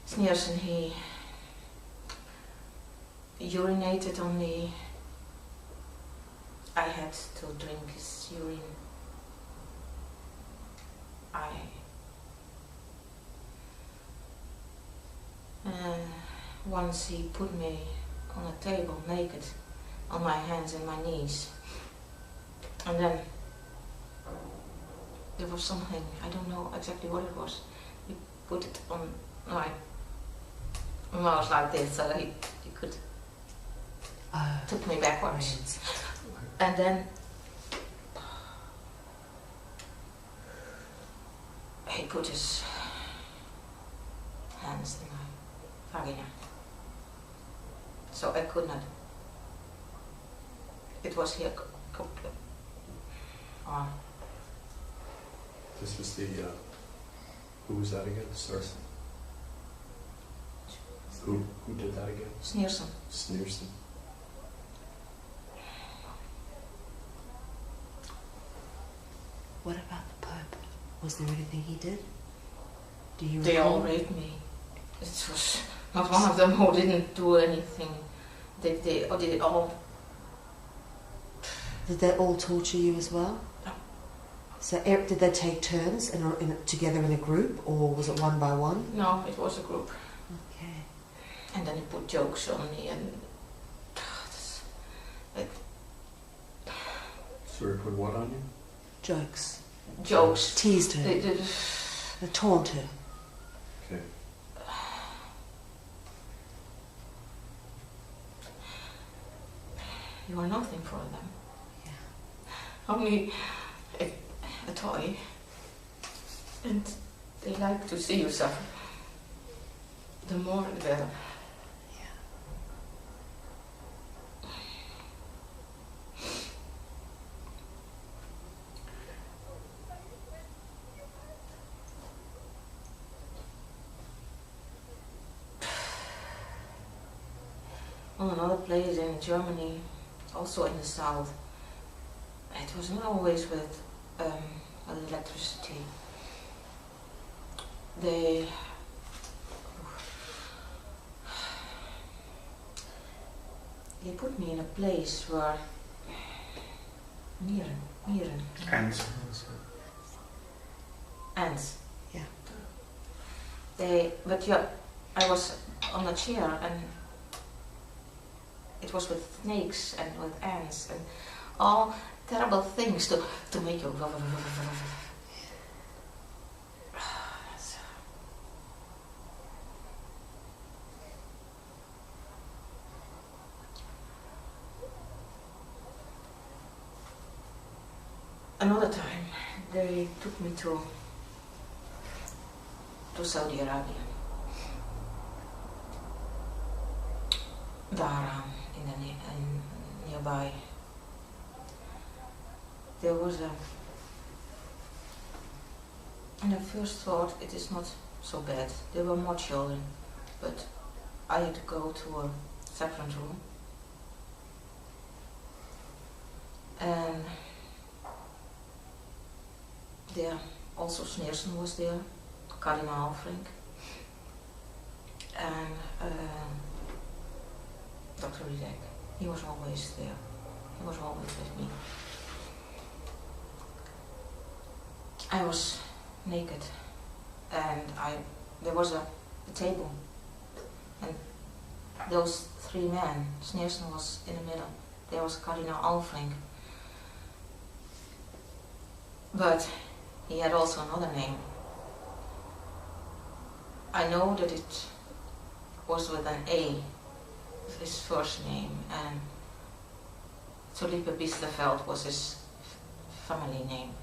Sneerson, he urinated on me. I had to drink his urine. Once he put me on a table naked, on my hands and my knees, and then there was something, I don't know exactly what it was, he put it on my mouth like this, so he could took me backwards. Brilliant. And then he put his hands in my vagina. So I could not. It was here. This was the, who was that again? Sorry. Who did that again? Sneerson. Sneerson. What about the Pope? Was there anything he did? Do you They recall? all raped me. It was not one of them who didn't do anything. They did it all. Did they all torture you as well? No. So did they take turns together in a group, or was it one by one? No, it was a group. Okay. And then he put jokes on me and Sorry, put what on you? Jokes. jokes. Teased her. They taunt her. Okay. You are nothing for them. Yeah. Only a toy. And they like to see you suffer. The more the better. On another place in Germany, also in the south, it was not always with electricity. They put me in a place where mieren, Ants. ants. Yeah. I was on a chair and it was with snakes and with ants and all terrible things to make you. Another time, they took me to Saudi Arabia. Daar nearby, there was and I first thought it is not so bad. There were more children, but I had to go to a separate room. And there also Sneerson was there, Cardinal Frank, and Dr. Ridek. He was always there. He was always with me. I was naked, and there was a table, and those three men, Sneerson was in the middle. There was Cardinal Alfrink, but he had also another name. I know that it was with an A, his first name, and Felipe Biesterveld was his family name.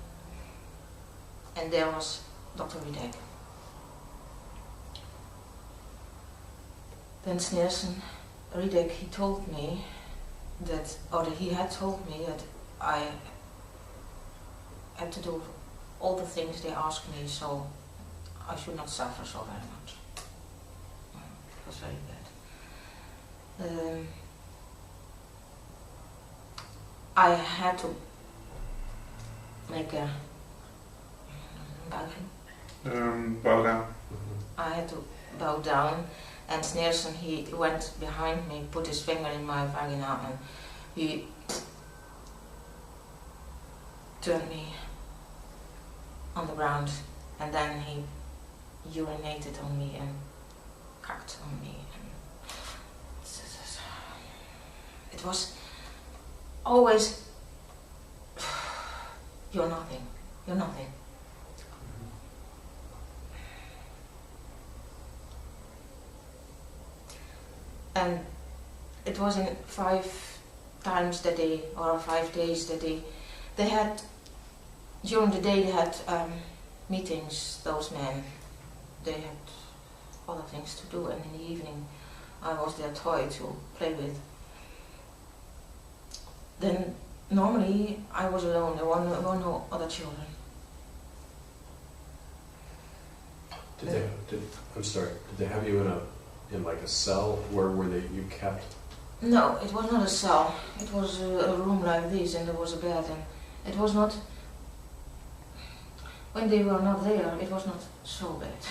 And there was Dr. Ridek. Then Sneerson, Ridek, he told me that, or that he had told me that I had to do all the things they asked me, so I should not suffer so very much. It was very bad. I had to make a Bow down. I had to bow down, and Sneerson, he went behind me, put his finger in my vagina, and he turned me on the ground, and then he urinated on me and cocked on me. And it was always, you're nothing, you're nothing. and it was in 5 times the day or 5 days the day. They had, during the day they had meetings, those men. They had other things to do, and in the evening I was their toy to play with. Then normally I was alone, there were no other children. Did they have you in like a cell? Where were you kept? No, it was not a cell. It was a room like this, and there was a bed, and it was not. When they were not there, it was not so bad.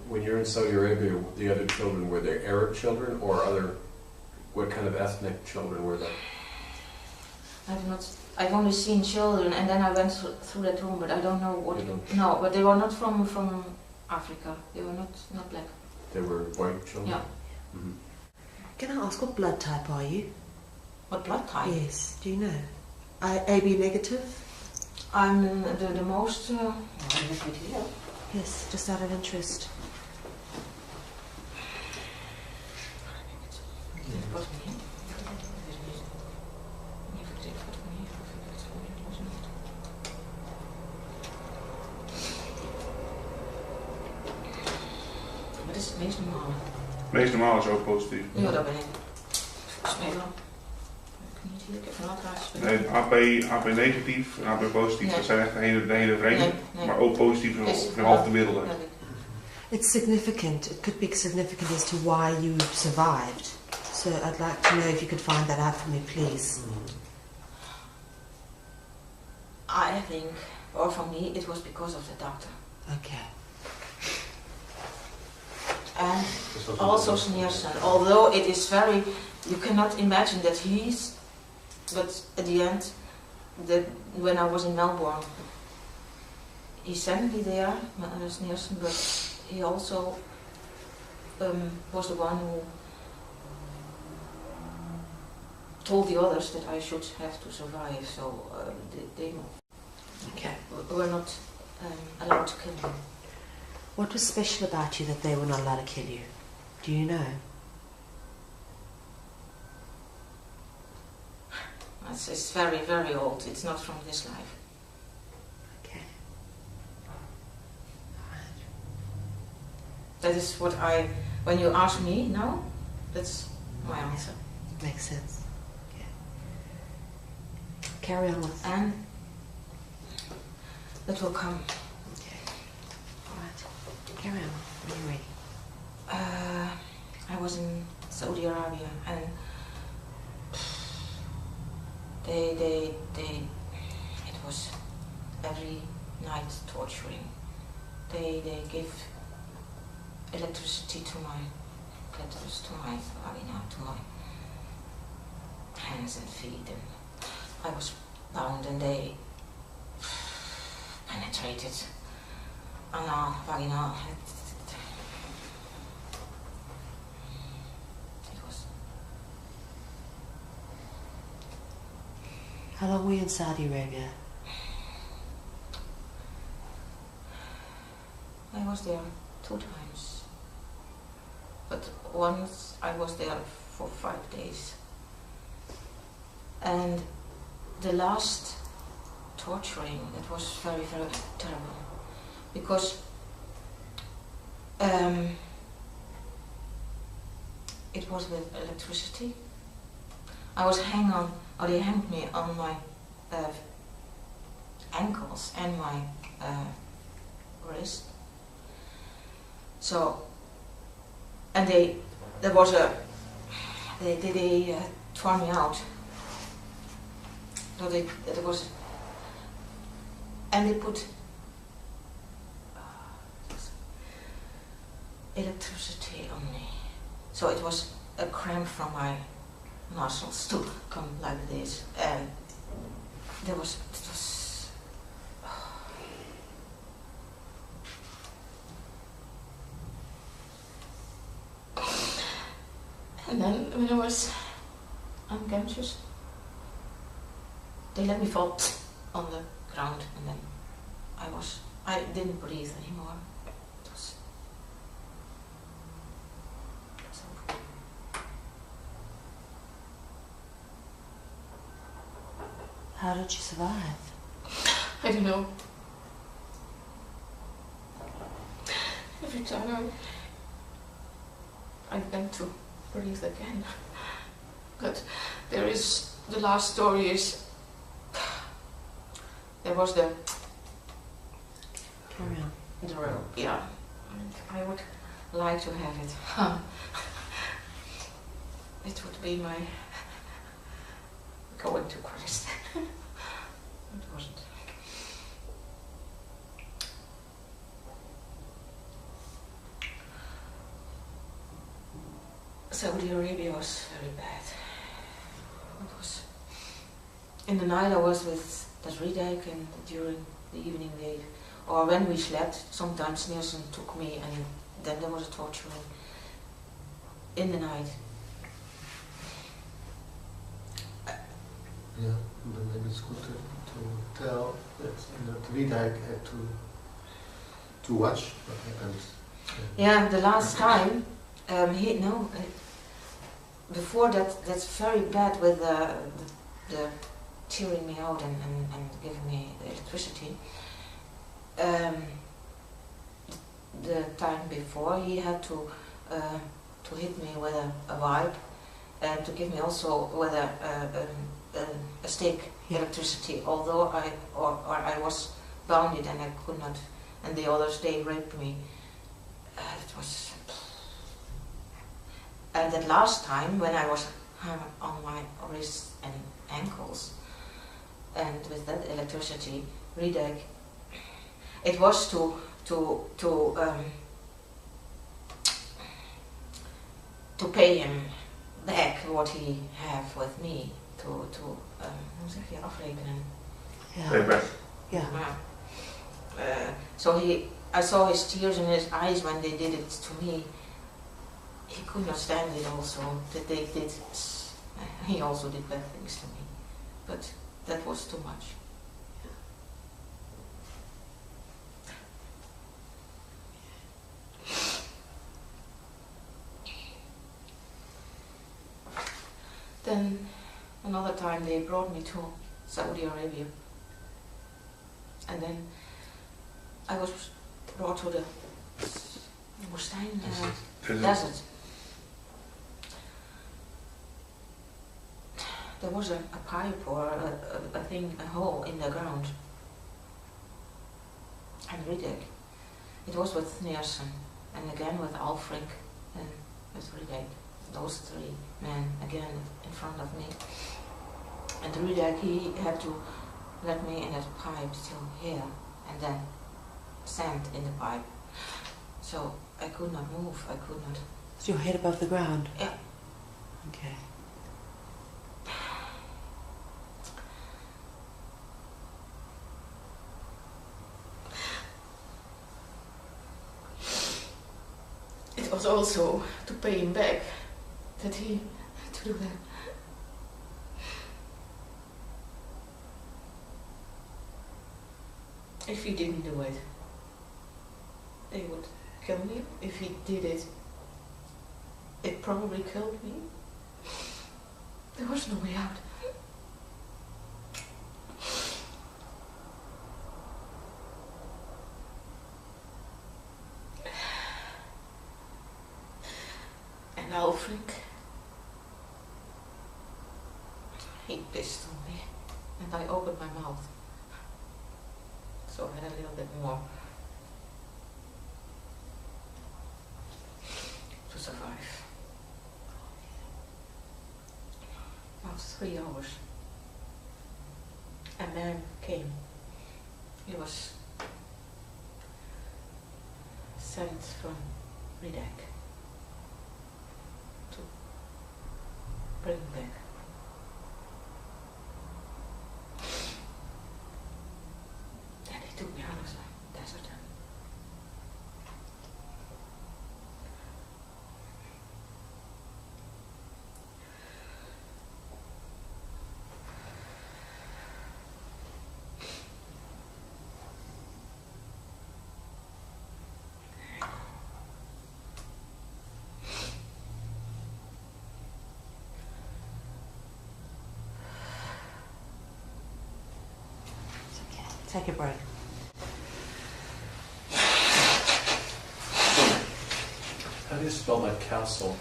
When you're in Saudi Arabia, the other children, were they Arab children or other? What kind of ethnic children were they? I've only seen children, and then I went through that room, but I don't know what. You don't- No, but they were not from Africa. They were not black. They were white children? Yeah. Mhm. Can I ask, what blood type are you? What blood type? Yes, do you know? AB negative? I'm the most. Let me tell you. Yes, just out of interest. Wat is het meest normale? Meest normaal is ook positief. Ja, dat ben ik. Volgens mij wel. Niet hier, ik heb van altijd Nee, AP negatief en AP positief, Nee. dat zijn echt de hele vreemde. Nee. Maar ook positief is ongeveer half de middelen. Ja, It's significant. It could be significant as to why you survived. So I'd like to know if you could find that out for me, please. I think, or for me, it was because of the doctor. Okay. And also Sneerson, although it is very, you cannot imagine that but at the end, when I was in Melbourne, he sent me there, Sneerson, but he also was the one who told the others that I should have to survive, so they Okay. were not allowed to kill me. What was special about you that they were not allowed to kill you? Do you know? It's very, very old. It's not from this life. Okay. That is what when you ask me now, that's my answer. Makes sense. Okay. Carry on with. And that will come. Okay. All right. Carry on. When you're ready. I was in Saudi Arabia, and it was every night torturing. They give electricity to my clitoris, to my vagina, to my hands and feet, and I was bound, and they penetrated anal, vagina. It was. How long were you in Saudi Arabia? I was there 2 times, but once I was there for 5 days. And the last torturing, it was very, very terrible, because it was with electricity. I was they hanged me on my ankles and my wrist. So, and they tore me out. So and they put electricity on me. So it was a cramp from my muscles to come like this, and it was. And then when I was unconscious, they let me fall on the ground, and then I didn't breathe anymore. It was How did you survive? I don't know. Every time I went to breathe again. But there is, the last story is, there was the Carry on. rope, yeah. And I would like to have it. It would be my going to Christ. It wasn't. Saudi Arabia was very bad. It was in the night I was with that Riedijk, and during the evening or when we slept, sometimes Nielsen took me, and then there was a torturing in the night. Yeah, but maybe it's good to tell that Riedijk had to watch what happened. Yeah, the last time, before that, that's very bad with the tearing me out and giving me the electricity. The time before, he had to hit me with a vibe and to give me also with a stick electricity. Although I was bounded and I could not, and the others they raped me. It was. And that last time when I was on my wrists and ankles, and with that electricity, Riedijk, it was to pay him back what he have with me, hoe zeg je, afrekenen. Yeah. Yeah. So I saw his tears in his eyes when they did it to me. He could not stand it also, that they did, he also did bad things to me. But that was too much. Then another time they brought me to Saudi Arabia. And then I was brought to the woestijn, desert. There was a pipe or a hole in the ground. And Riedijk. It was with Nielsen, and again with Alfred and with Riedijk. Those three men again in front of me. And Riedijk, he had to let me in that pipe till here, and then sand in the pipe. So I could not move, I could not. Is your head above the ground? Yeah. Okay. It was also to pay him back that he had to do that. If he didn't do it, they would kill me. If he did it, it probably killed me. There was no way out. And Alfred, he pissed on me, and I opened my mouth. So I had a little bit more to survive. About 3 hours. A man came. He was sent from Riedijk to bring him back. And he took me out of the desert. Take a break. How do you spell that castle?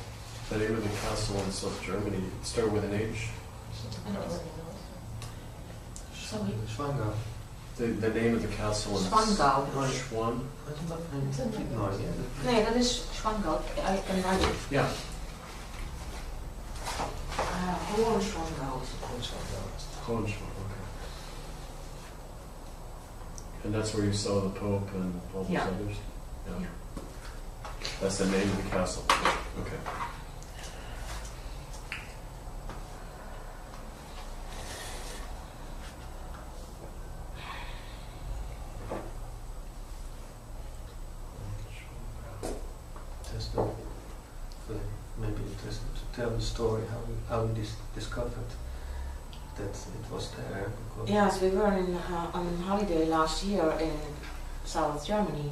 The name of the castle in South Germany. It started with an H. I don't really know. Sorry. Schwanger. The name of the castle in Schwangau. Schwan? Nee, dat is Schwangau. I can write it. Yeah. Hohen Schwangau. Hohenschwang, okay. And that's where you saw the Pope and all those Yeah. others? Yeah. That's the name of the castle? Okay. Maybe just to tell the story how we discovered that it was there. Because Yes, we were on holiday last year in South Germany,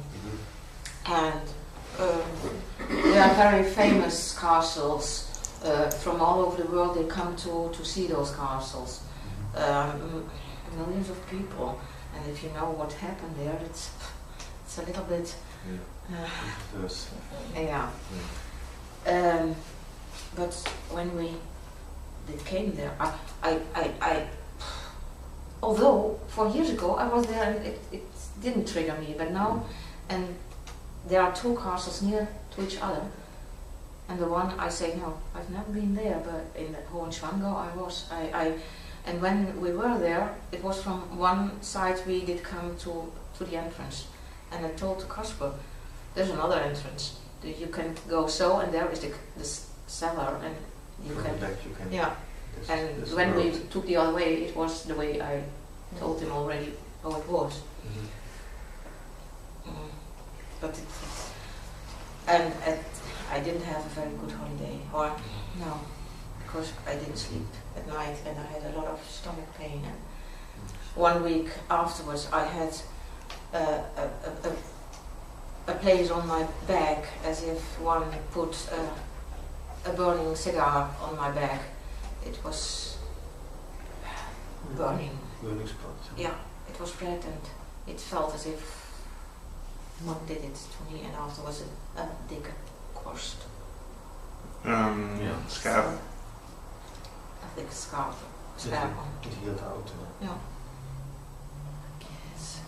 and there are very famous castles from all over the world. They come to see those castles. Millions of people, and if you know what happened there, it's a little bit. Yeah. But when we came there, I although 4 years ago I was there and it didn't trigger me, but now, and there are two castles near to each other, and the one I say no, I've never been there, but in Hohenschwangau I was. And when we were there, it was from one side we did come to the entrance, and I told Kasper, there's another entrance. You can go so, and there is the cellar, and you from can. the back you can. Yeah. And when we took the other way, it was the way I told him already how it was. But I didn't have a very good holiday, or no, because I didn't sleep at night, and I had a lot of stomach pain. And 1 week afterwards, I had a place on my back, as if one put a burning cigar on my back. It was burning. Burning spot. Yeah, it was red, and it felt as if one did it to me, and afterwards a big crust. Scab. A thick scarf. It healed out. Yeah. Yes.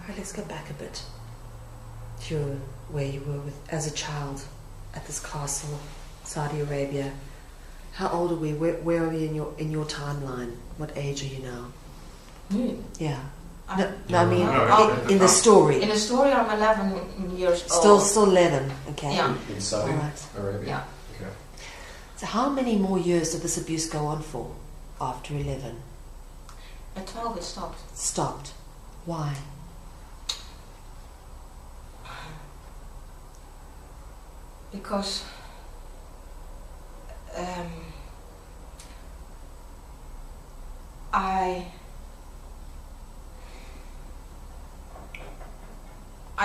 Alright, let's go back a bit. To where you were as a child at this castle, Saudi Arabia. How old are we? Where are we in your timeline? What age are you now? Me? Yeah. I- No, I mean No, in the story. In the story, I'm 11 years old. Still 11. Okay. Yeah. In Saudi Alright. Arabia? Yeah. Okay. So how many more years did this abuse go on for after 11? At 12 it stopped. Stopped. Why? Because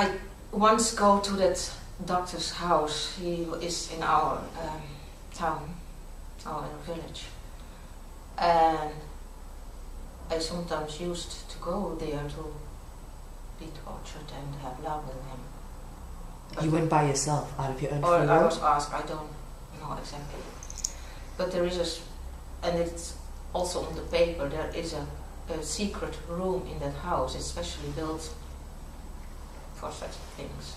I once go to that doctor's house. He is in our town, our village, and I sometimes used to go there to be tortured and have love with him. But You went by yourself, out of your own or free I will? was asked, I don't know exactly. But there is and it's also on the paper, there is a secret room in that house, especially built for such things.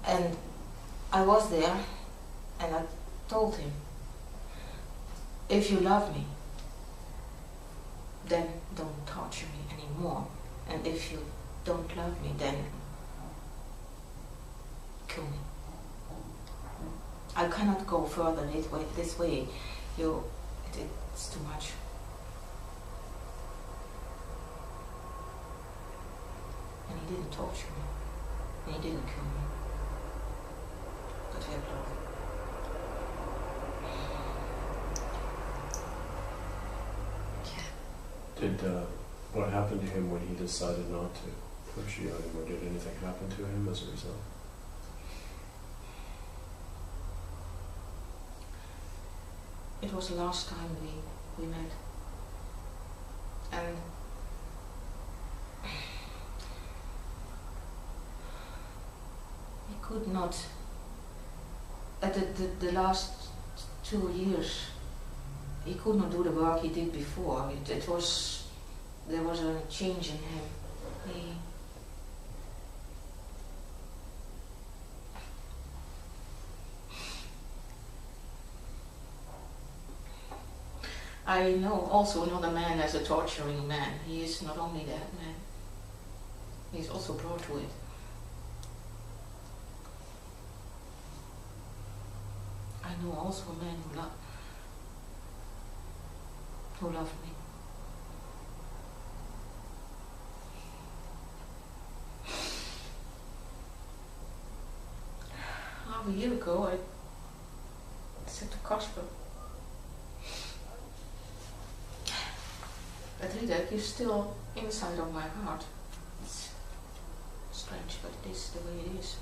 And I was there, and I told him, if you love me, then don't torture me anymore. And if you don't love me, then kill me. I cannot go further this way. It's too much. And he didn't torture me. And he didn't kill me. But we had love. Did what happened to him when he decided not to push you anymore? Did anything happen to him as a result? It was the last time we met. could not. At the last 2 years, he could not do the work he did before. There was a change in him. I know also another man as a torturing man. He is not only that man, he's also brought to it. I know also a man who loved me. Half a year ago, I said to Casper, Adrida, you're still inside of my heart. It's strange, but it is the way it is.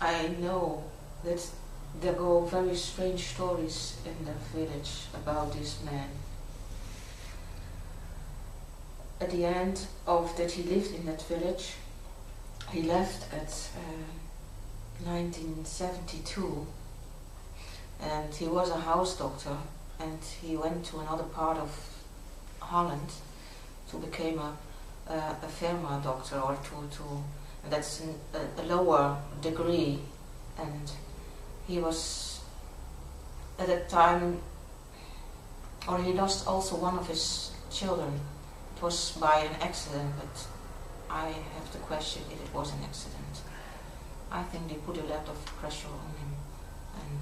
I know that there go very strange stories in the village about this man. At the end of that he lived in that village, he left at 1972, and he was a house doctor, and he went to another part of Holland to become a pharma doctor, or and that's a lower degree, and he was at that time, or he lost also one of his children. It was by an accident, but I have to question if it was an accident. I think they put a lot of pressure on him, and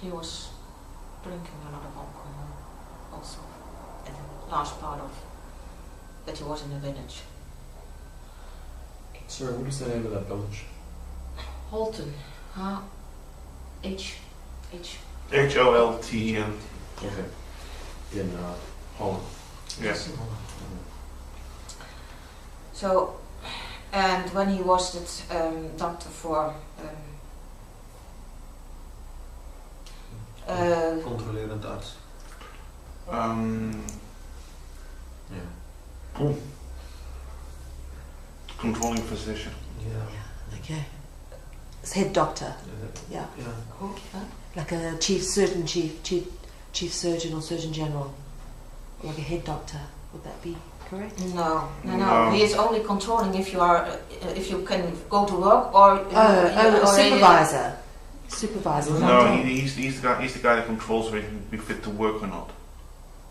he was drinking a lot of alcohol also at the last part of that he was in the village. Sorry, what is the name of that village? Holten. Holten. Okay. In Holland. Yes. So, and when he was that doctor for Controlerend arts. Yeah. Controlling physician. Yeah. Okay. It's head doctor. Yeah. Yeah. Like a chief surgeon or surgeon general. Like a head doctor. Would that be correct? No. No. He is only controlling if you can go to work or supervisor. Supervisor. No, he's the guy that controls whether you be fit to work or not.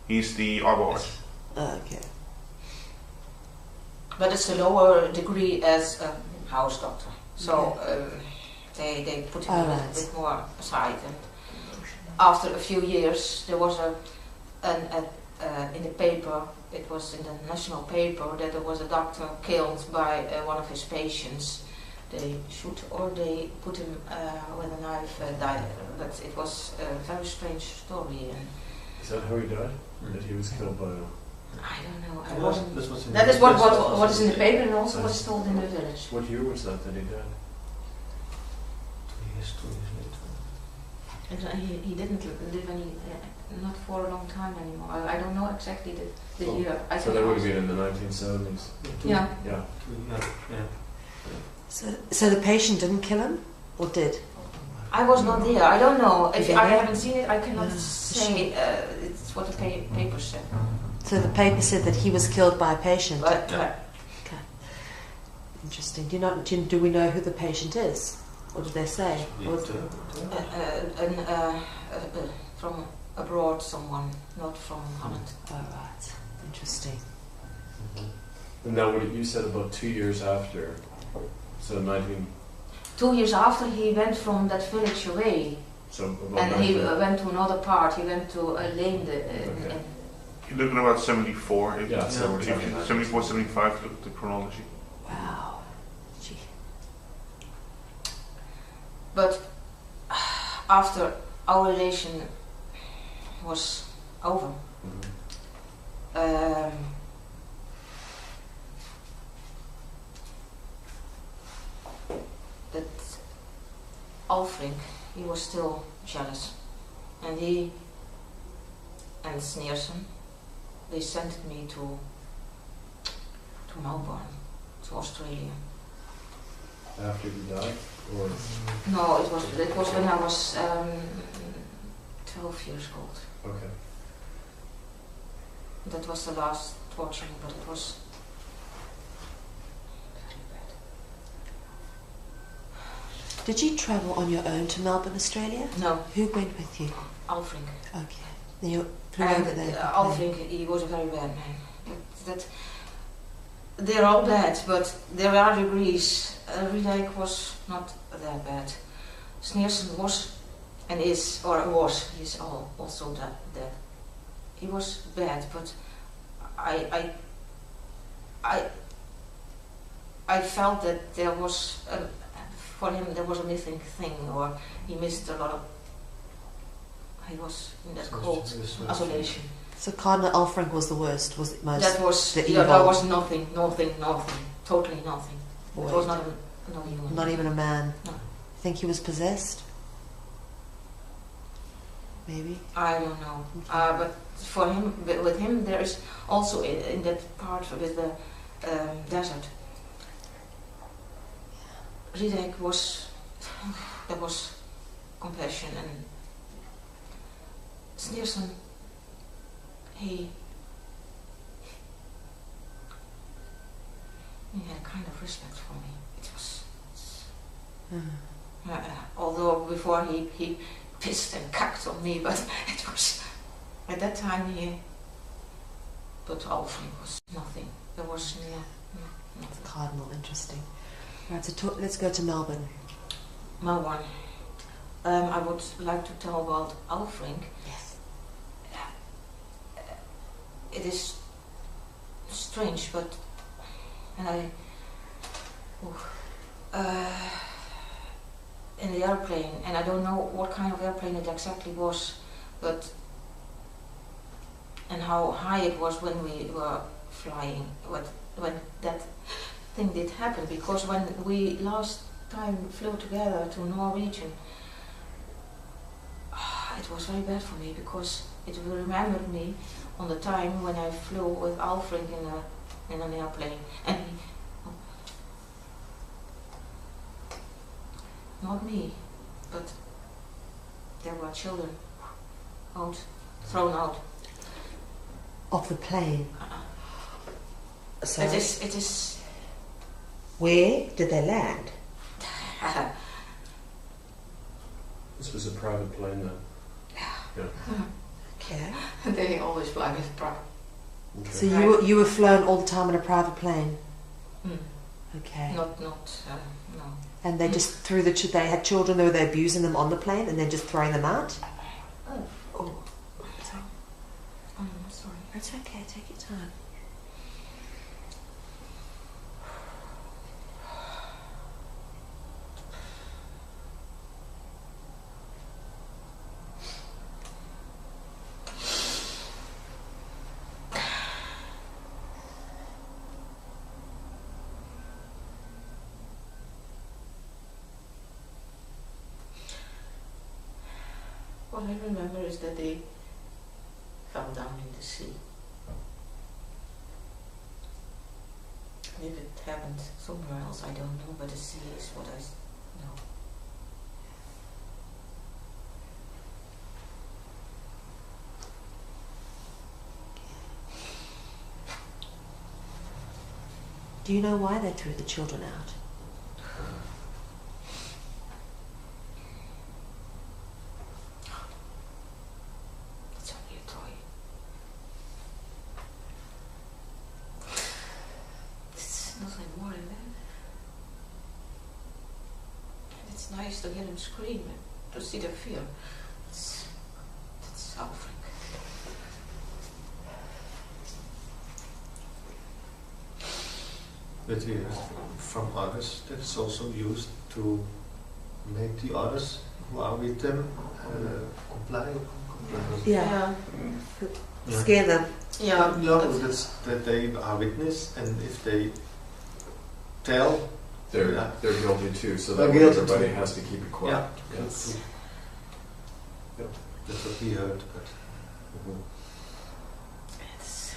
He's the arborist. Okay. But it's a lower degree as a house doctor. So they put him a little bit more aside. And after a few years, there was in the paper, it was in the national paper, that there was a doctor killed by one of his patients. They shoot or they put him with a knife, died. But it was a very strange story. And is that how he died? That he was killed by I don't know. I Yeah, wasn't. that That is what is in the paper and also what's told in the village. What year was that he died? 2 years later. And he didn't live any, not for a long time anymore. I don't know exactly the year. So that would have been in the 1970s. Yeah. Yeah. Yeah. So the patient didn't kill him, or did? I was not there. I don't know. If You I there? haven't seen it, I cannot say. It's what the paper said. So the paper said that he was killed by a patient. But Okay. Interesting. Do we know who the patient is? What did they say? from abroad, someone, not from Holland. Oh, right. Interesting. And now what you said about 2 years after, so 19... 2 years after, he went from that village away, So about and he 19... went to another part. He went to Leende. Okay. You're looking about 74. Yeah, so we're talking 74, 75, look at the chronology. Wow. Gee. But after our relation was over, that Alfring, he was still jealous. And he and Sneerson, they sent me to Melbourne, to Australia. After he died? Or No, it was when I was 12 years old. okay. That was the last torturing, but it was very bad. Did you travel on your own to Melbourne, Australia? No, Who went with you? Alfring. Okay. Then you flew And over there. Alfring, he was a very bad man. They're all bad, but there are degrees. Riedyk was not that bad. Sneerson was and is, or was, he's also dead. He was bad, but I felt that there was, for him there was a missing thing, or he missed a lot of, he was in that cold isolation. So Cardinal Alfring was the worst, was it most? That was, the yeah, evil. that was nothing, totally nothing. Boy. It was not no human. Not even a man. No. Think he was possessed? Maybe. I don't know. But for him, with him, there is also in that part with the desert. Riedyk was, there was compassion, and Sneerson, he had a kind of respect for me. It was, although before he pissed and cacked on me, but it was, at that time but Alfring was nothing. There was nothing. Cardinal, interesting. Right, so let's go to Melbourne. Melbourne. I would like to tell about Alfring. Yes. It is strange, but in the airplane, and I don't know what kind of airplane it exactly was, but and how high it was when we were flying, when that thing did happen, because when we last time flew together to Norwegian, it was very bad for me, because it remembered me on the time when I flew with Alfring in an airplane, and not me, but there were children thrown out. Off the plane. So It is. where did they land? This was a private plane then? Yeah. Okay. They always fly with pride. Okay. So you were flown all the time in a private plane. Okay. Not no. And they just threw they had children, were they abusing them on the plane and then just throwing them out? Oh. I'm sorry. It's okay, take your time. What I remember is that they fell down in the sea. And if it happened somewhere else, I don't know, but the sea is what I know. Do you know why they threw the children out? It's only a toy. It's nothing more than that. And it's nice to hear them scream and to see their fear. That's Alfring. But we heard from others that it's also used to make the others who are with them comply. Yeah. Scare them. Yeah. No, that's that they are witness, and if they tell they're guilty too, so They're that guilty everybody too. has to keep it quiet. Yeah, that's true. Yep. That's what he heard, but Mhm. It's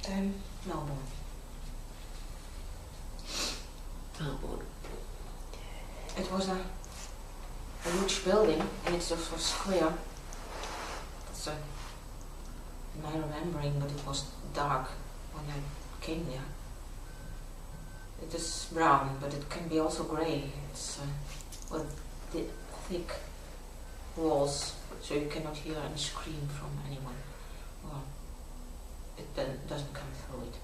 then Melbourne. Melbourne. It was a huge building and it just was square. That's my remembering, but it was dark when I came there. It is brown, but it can be also grey. It's with the thick walls, so you cannot hear any scream from anyone. Well, it doesn't come through it.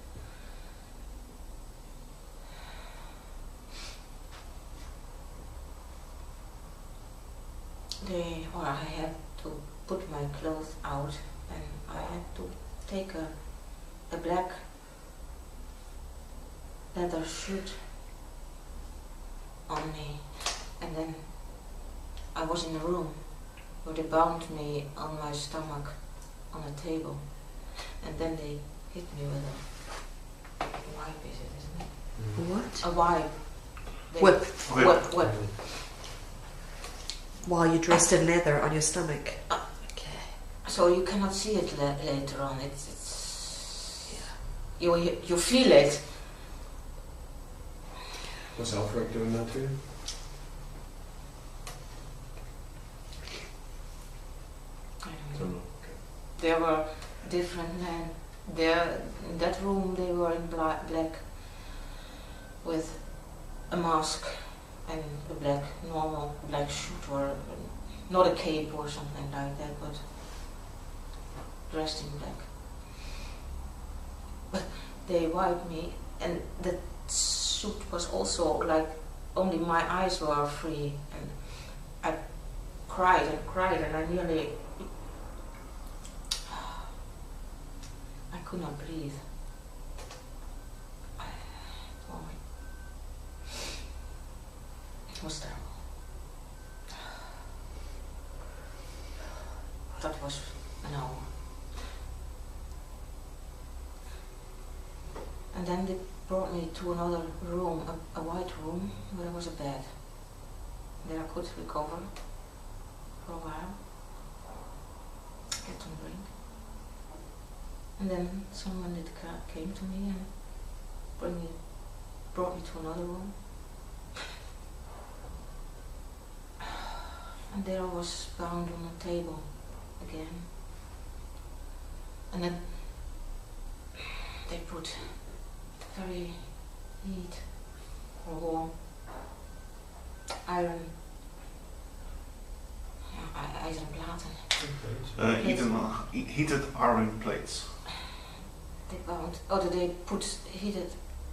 I had to put my clothes out and I had to take a black leather suit on me, and then I was in a room where they bound me on my stomach on a table, and then they hit me with a wipe, isn't it? What? A wipe. They Whip. Whip. While you're dressed in leather on your stomach. Okay. So you cannot see it later on. It's you feel it. Was Alfred doing that too? I I don't don't know. know. Okay. There were different men. There in that room they were in black with a mask and a normal black suit, or not a cape or something like that, but dressed in black. But they wiped me, and the suit was also like only my eyes were free, and I cried and cried, and I nearly I could not breathe. It was terrible. That was an hour. And then they brought me to another room, a white room, where there was a bed. There I could recover for a while, get some drink. And then someone came to me and brought me to another room. And there I was bound on a table again. And then they put very heat or warm iron platen. Heated iron plates. They put heated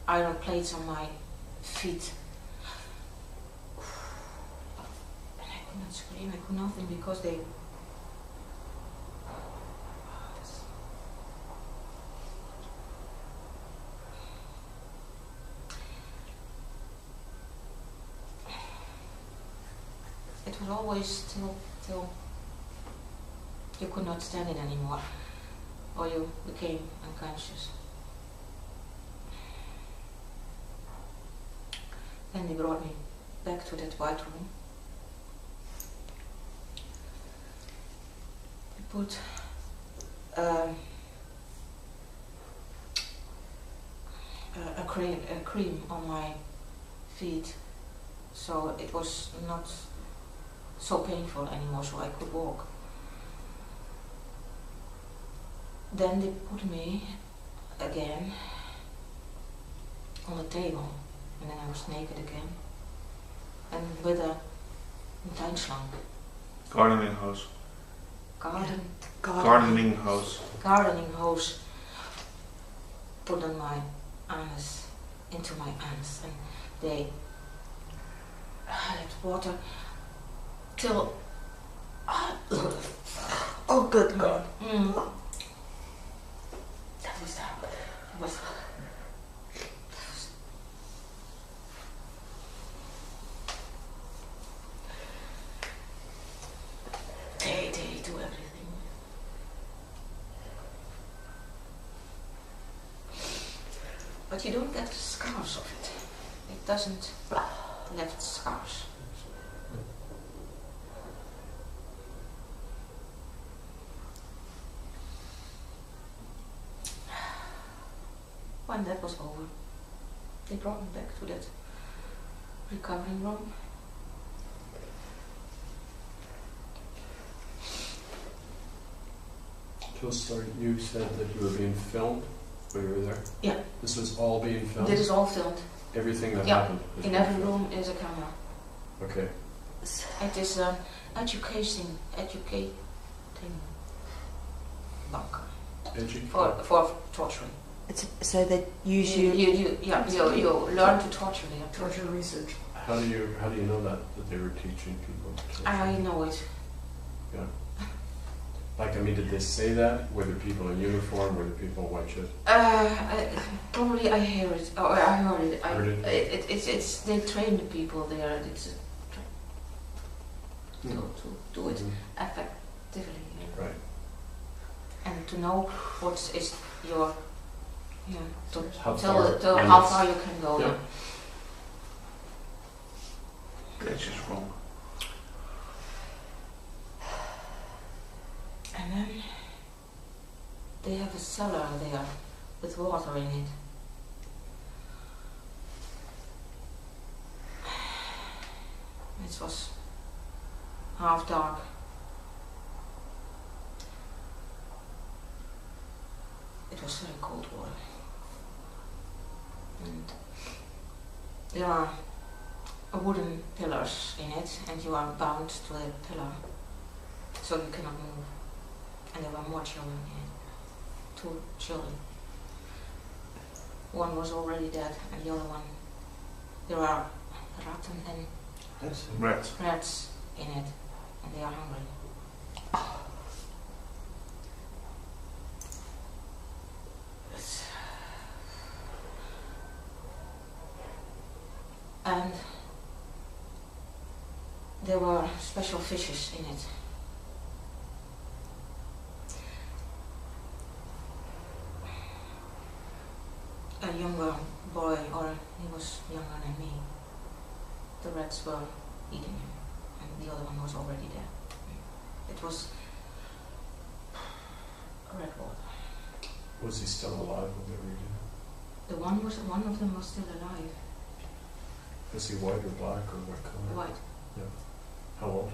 iron plates on my feet. And I could not scream, I could nothing, because they... It was always till you could not stand it anymore, or you became unconscious. Then they brought me back to that white room. They put a cream on my feet, so it was not so painful anymore, so I could walk. Then they put me again on the table, and then I was naked again, and with a tuinslang. Gardening hose. Gardening hose. Gardening hose put on my anus, into my anus, and they had water till... Oh, good God. That was terrible. It was... But you don't get scars of it. It doesn't left scars. When that was over, they brought me back to that recovery room. So sorry, you said that you were being filmed while you were there? Yeah. This was all being filmed? This is all filmed. Everything that Yeah. happened? is In being every filmed? room is a camera. Okay. It is an educating bunker for torturing. So they use you. You learn to torture there. Torture research. How do you know that they were teaching people? I know it. Yeah. Like, I mean, did they say that? Were there people in uniform? Were there people in white shirts? Probably I hear it. Or I heard it. Heard it? It's they train the people there. It's to do it effectively. Right. And to know what is your to How tell far how limits. far you can go. Yeah. That's just wrong. And then they have a cellar there with water in it. It was half dark. It was very cold water. And there are wooden pillars in it, and you are bound to the pillar, so you cannot move. And there were more children in it. 2 children. One was already dead, and the other one, there are ratten and Rats. rats in it, and they are hungry. And there were special fishes in it. A younger boy, or he was younger than me. The rats were eating him, and the other one was already dead. It was red water. Was he still alive when they were eating him? One of them was still alive. Was he white or black or what color? White, How old?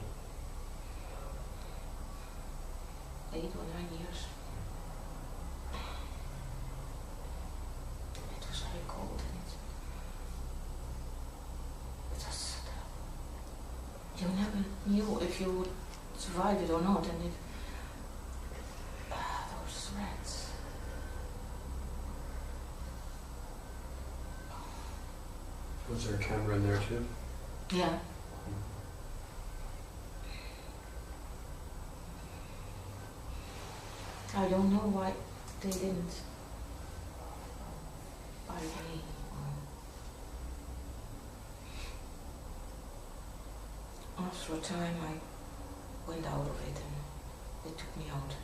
8 or 9 years. It was very cold, and it was. You never knew if you would survive it or not, and those rats. Was there a camera in there too? Yeah. I don't know why they didn't buy me. After a time I went out of it and they took me out.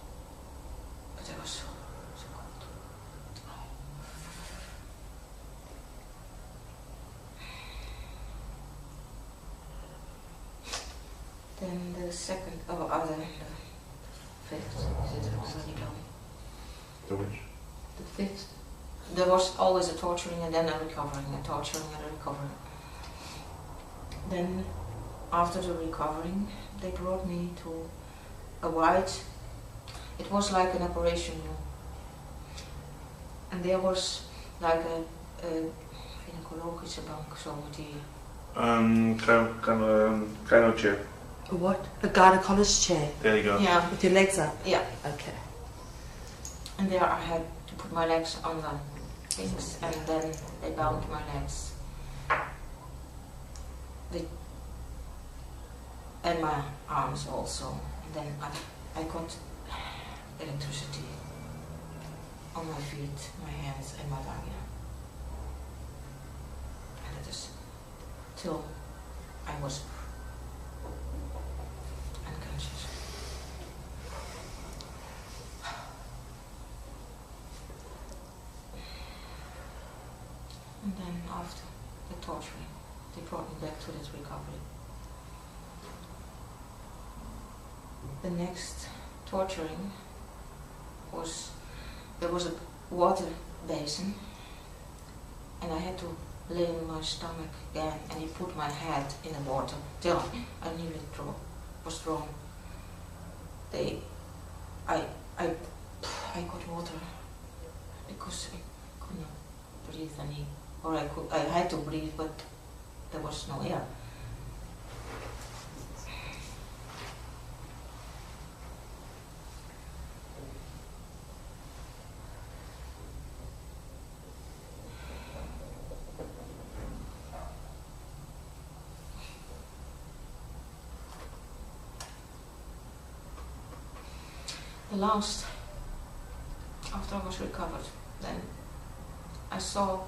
But I was so cold. Then the second, the fifth, is it already done? The which? The fifth. There was always a torturing and then a recovering, a torturing and a recovering. Then, after the recovering, they brought me to a white, it was like an operation room. And there was like a gynaecologische bank, zo met die... Kind of chair. A what? A gynecologist chair There you go. Yeah, with your legs up. yeah. Okay. And there I had to put my legs on the things, and then they bound my legs. And my arms also. And then I got electricity on my feet, my hands, and my vagina. And it is till I was unconscious. torturing. They brought me back to this recovery. The next torturing was, there was a water basin and I had to lay in my stomach again, and he put my head in the water till I nearly was thrown. I got water because I could not breathe any, or I had to breathe, but there was no air. The last, after I was recovered, then I saw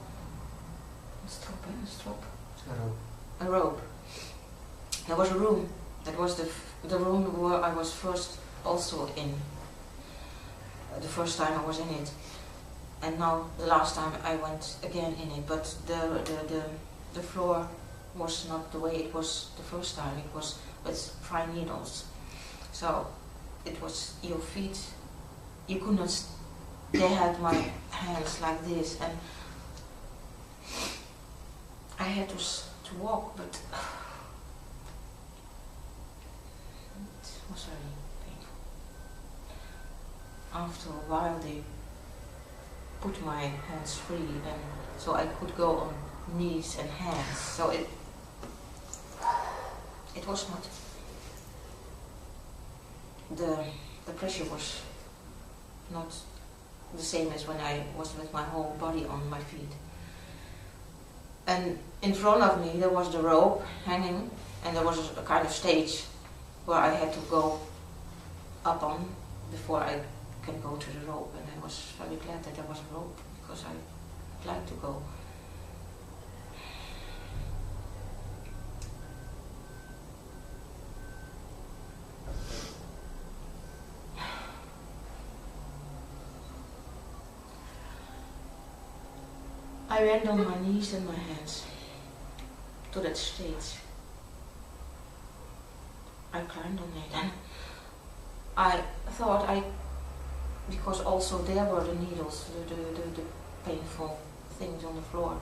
a rope. There was a room. That was the room where I was first also in. The first time I was in it, and now the last time I went again in it. But the floor was not the way it was the first time. It was with fine needles. So it was your feet. You could not. They had my hands like this, and I had to walk, but it was very painful. After a while, they put my hands free, and so I could go on knees and hands. So it was not. The pressure was not the same as when I was with my whole body on my feet. And in front of me there was the rope hanging, and there was a kind of stage where I had to go up on before I can go to the rope. And I was very glad that there was a rope, because I'd like to go. I went on my knees and my hands to that stage. I climbed on it, and I thought because also there were the needles, the painful things on the floor.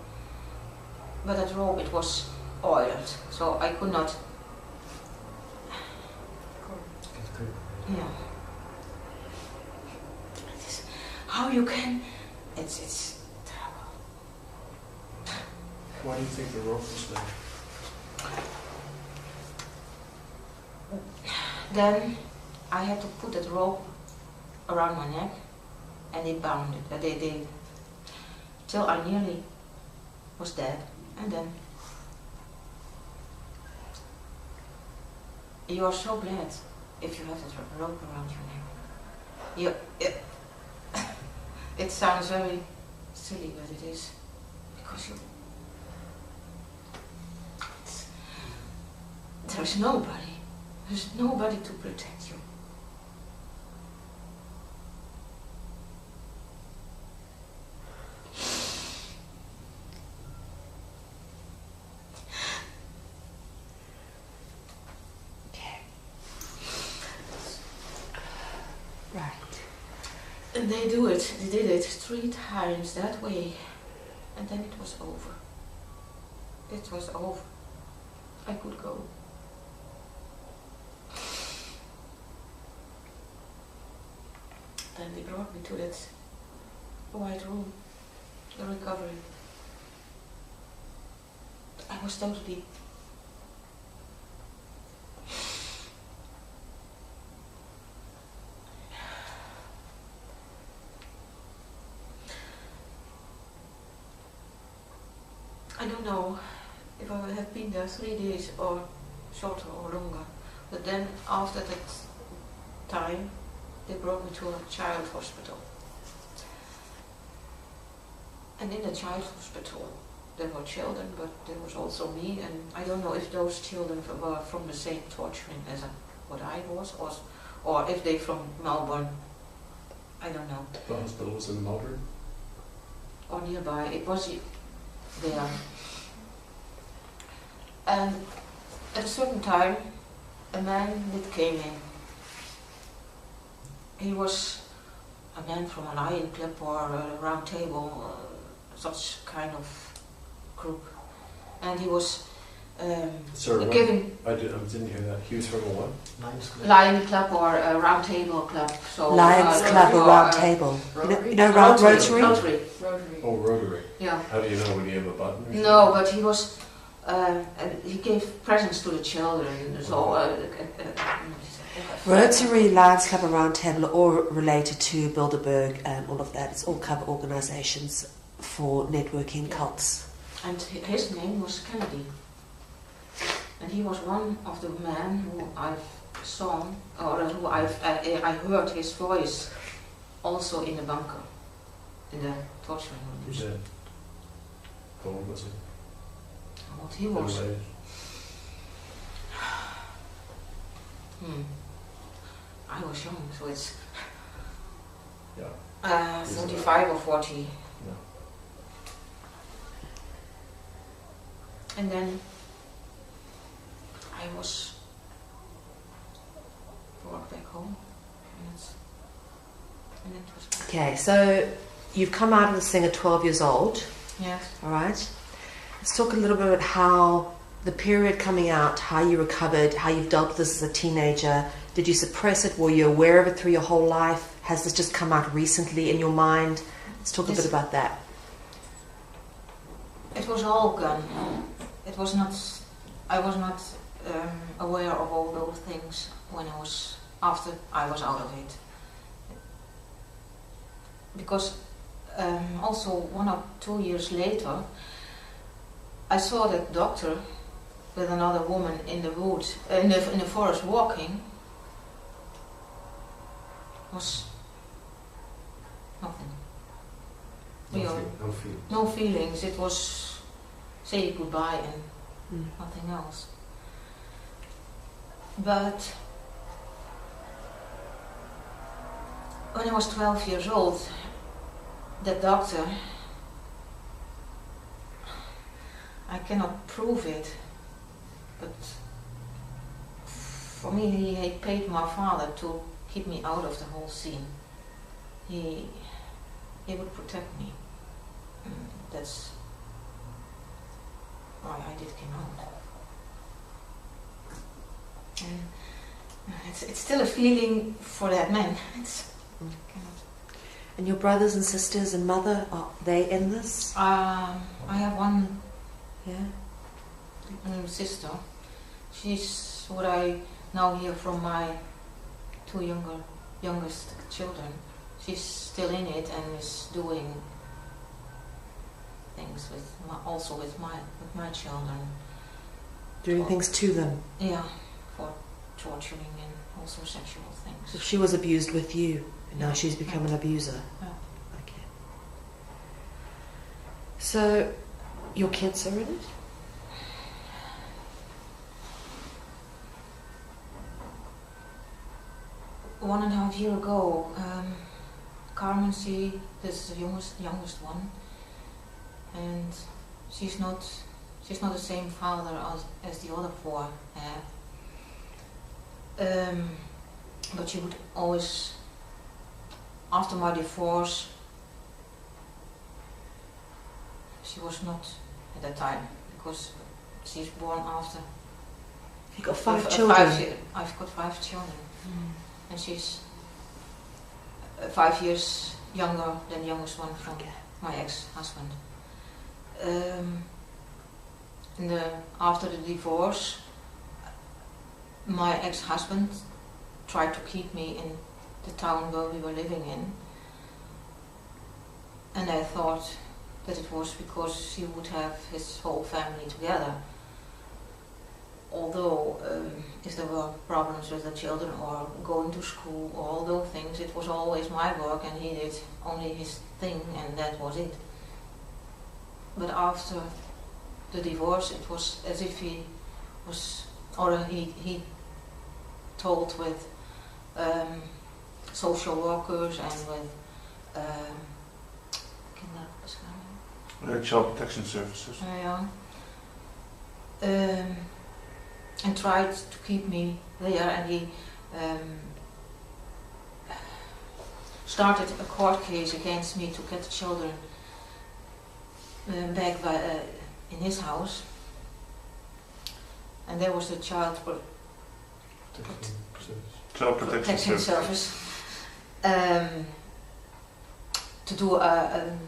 But that rope, it was oiled, so I could not. Yeah. How you can? It's. Why do you think the rope was there? Then I had to put that rope around my neck, and they bound it. They till I nearly was dead, and then you are so glad if you have that rope around your neck. It sounds very silly, but it is, because there's nobody to protect you. Right. And they did it 3 times that way, and then it was over. It was over. I could go. Then they brought me to that white room, the recovery. I was totally. I don't know if I would have been there 3 days or shorter or longer, but then after that time, they brought me to a child hospital. And in the child hospital, there were children, but there was also me, and I don't know if those children were from the same torturing as what I was, or if they from Melbourne. I don't know. The hospital was in Melbourne? Or nearby. It was there. And at a certain time, a man that came in. He was a man from a lion club or a round table, such kind of group. And he was Sorry, what? giving I didn't hear that. He was from a what? Lions Club. lion club or a round table club. So Lions Club or Round Table. You know Rotary? Rotary. Oh, Rotary. Yeah. How do you know? Would he have a button? Or No, but he was. He gave presents to the children. So. Rotary, Lions Club and Round Table are all related to Bilderberg and all of that. It's all cover organisations for networking cults. And his name was Kennedy. And he was one of the men who I've saw, or who I heard his voice also in the bunker, in the torture Who's rooms. that? How old was he? What he was. Middle-aged? I was young, so it's Yeah. 45 or 40. Yeah. And then I was brought back home. And it was. Okay, so you've come out of this thing at 12 years old, Yes. all right? Let's talk a little bit about how the period coming out, how you recovered, how you've dealt with this as a teenager. Did you suppress it? Were you aware of it through your whole life? Has this just come out recently in your mind? Let's talk a bit about that. It was all gone. It was not. I was not aware of all those things when I was after I was out of it. Because also 1 or 2 years later, I saw that doctor with another woman in the woods, in the forest walking. Was nothing. No feelings. It was say goodbye and nothing else. But when I was 12 years old, that doctor, I cannot prove it, but for me he paid my father to keep me out of the whole scene. He would protect me. That's why I did come out. And it's still a feeling for that man. And your brothers and sisters and mother, are they in this? I have one Yeah. sister. She's what I now hear from my two youngest children. She's still in it and is doing things with my children. Doing things to them. Yeah, for torturing and also sexual things. So she was abused with you, and now she's become an abuser. Yeah. Okay. So, your kids are in it? One and a half year ago, Carmen, this is the youngest one, and she's not the same father as the other four have. But she would always, after my divorce, she was not at that time because she's born after. You've got 5 children. I've got 5 children. And she's 5 years younger than the youngest one from my ex-husband. After the divorce, my ex-husband tried to keep me in the town where we were living in. And I thought that it was because he would have his whole family together. Although if there were problems with the children or going to school or all those things, it was always my work and he did only his thing and that was it. But after the divorce, it was as if he was, or he told with social workers and with Child protection services. yeah, and tried to keep me there, and he started a court case against me to get the children back in his house. And there was the child Child protection service to do an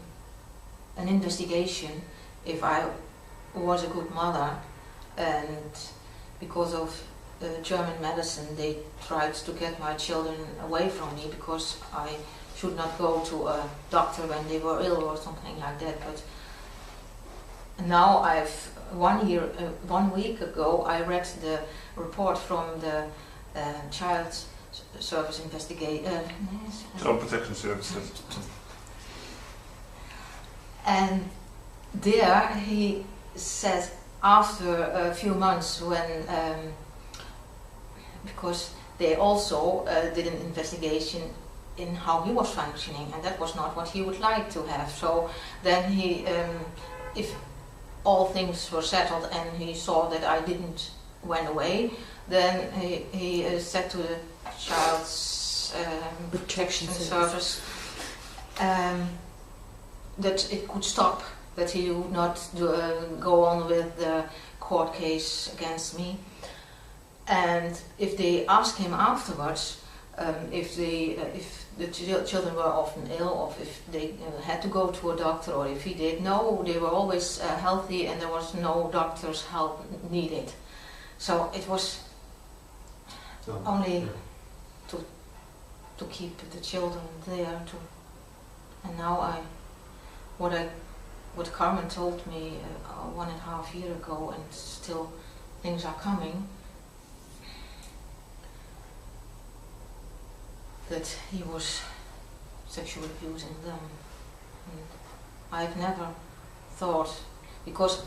investigation if I was a good mother, and because of German medicine they tried to get my children away from me because I should not go to a doctor when they were ill or something like that. But now 1 week ago I read the report from the child service investigator, Child protection services. and there he said after a few months when because they also did an investigation in how he was functioning, and that was not what he would like to have. So then he, if all things were settled and he saw that I didn't went away, then he said to the child's protection service that it could stop, that he would not go on with the court case against me. And if they asked him afterwards if the children were often ill, or if they had to go to a doctor, or if he did, no, they were always healthy and there was no doctor's help needed. So it was only to keep the children there. And now what Carmen told me 1.5 years ago, and still things are coming, that he was sexually abusing them. And I've never thought, because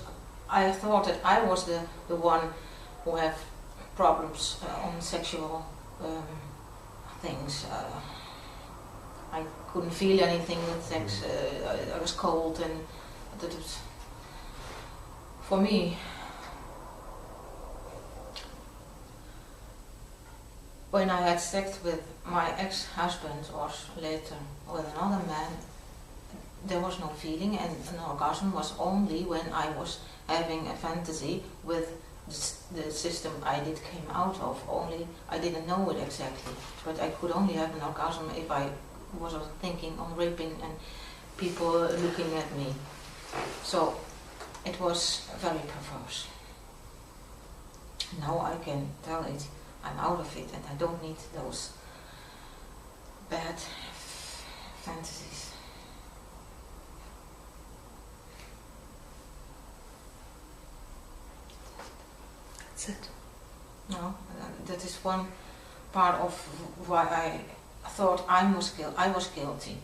I thought that I was the one who have problems on sexual things. I couldn't feel anything with sex. I was cold, and that was, for me, when I had sex with my ex-husband or later with another man, there was no feeling, and an orgasm was only when I was having a fantasy with the system I came out of. Only I didn't know it exactly, but I could only have an orgasm if I was thinking on raping and people looking at me. So it was very perverse. Now I can tell it, I'm out of it, and I don't need those bad fantasies. That's it. No, that is one part of why I thought I was guilty.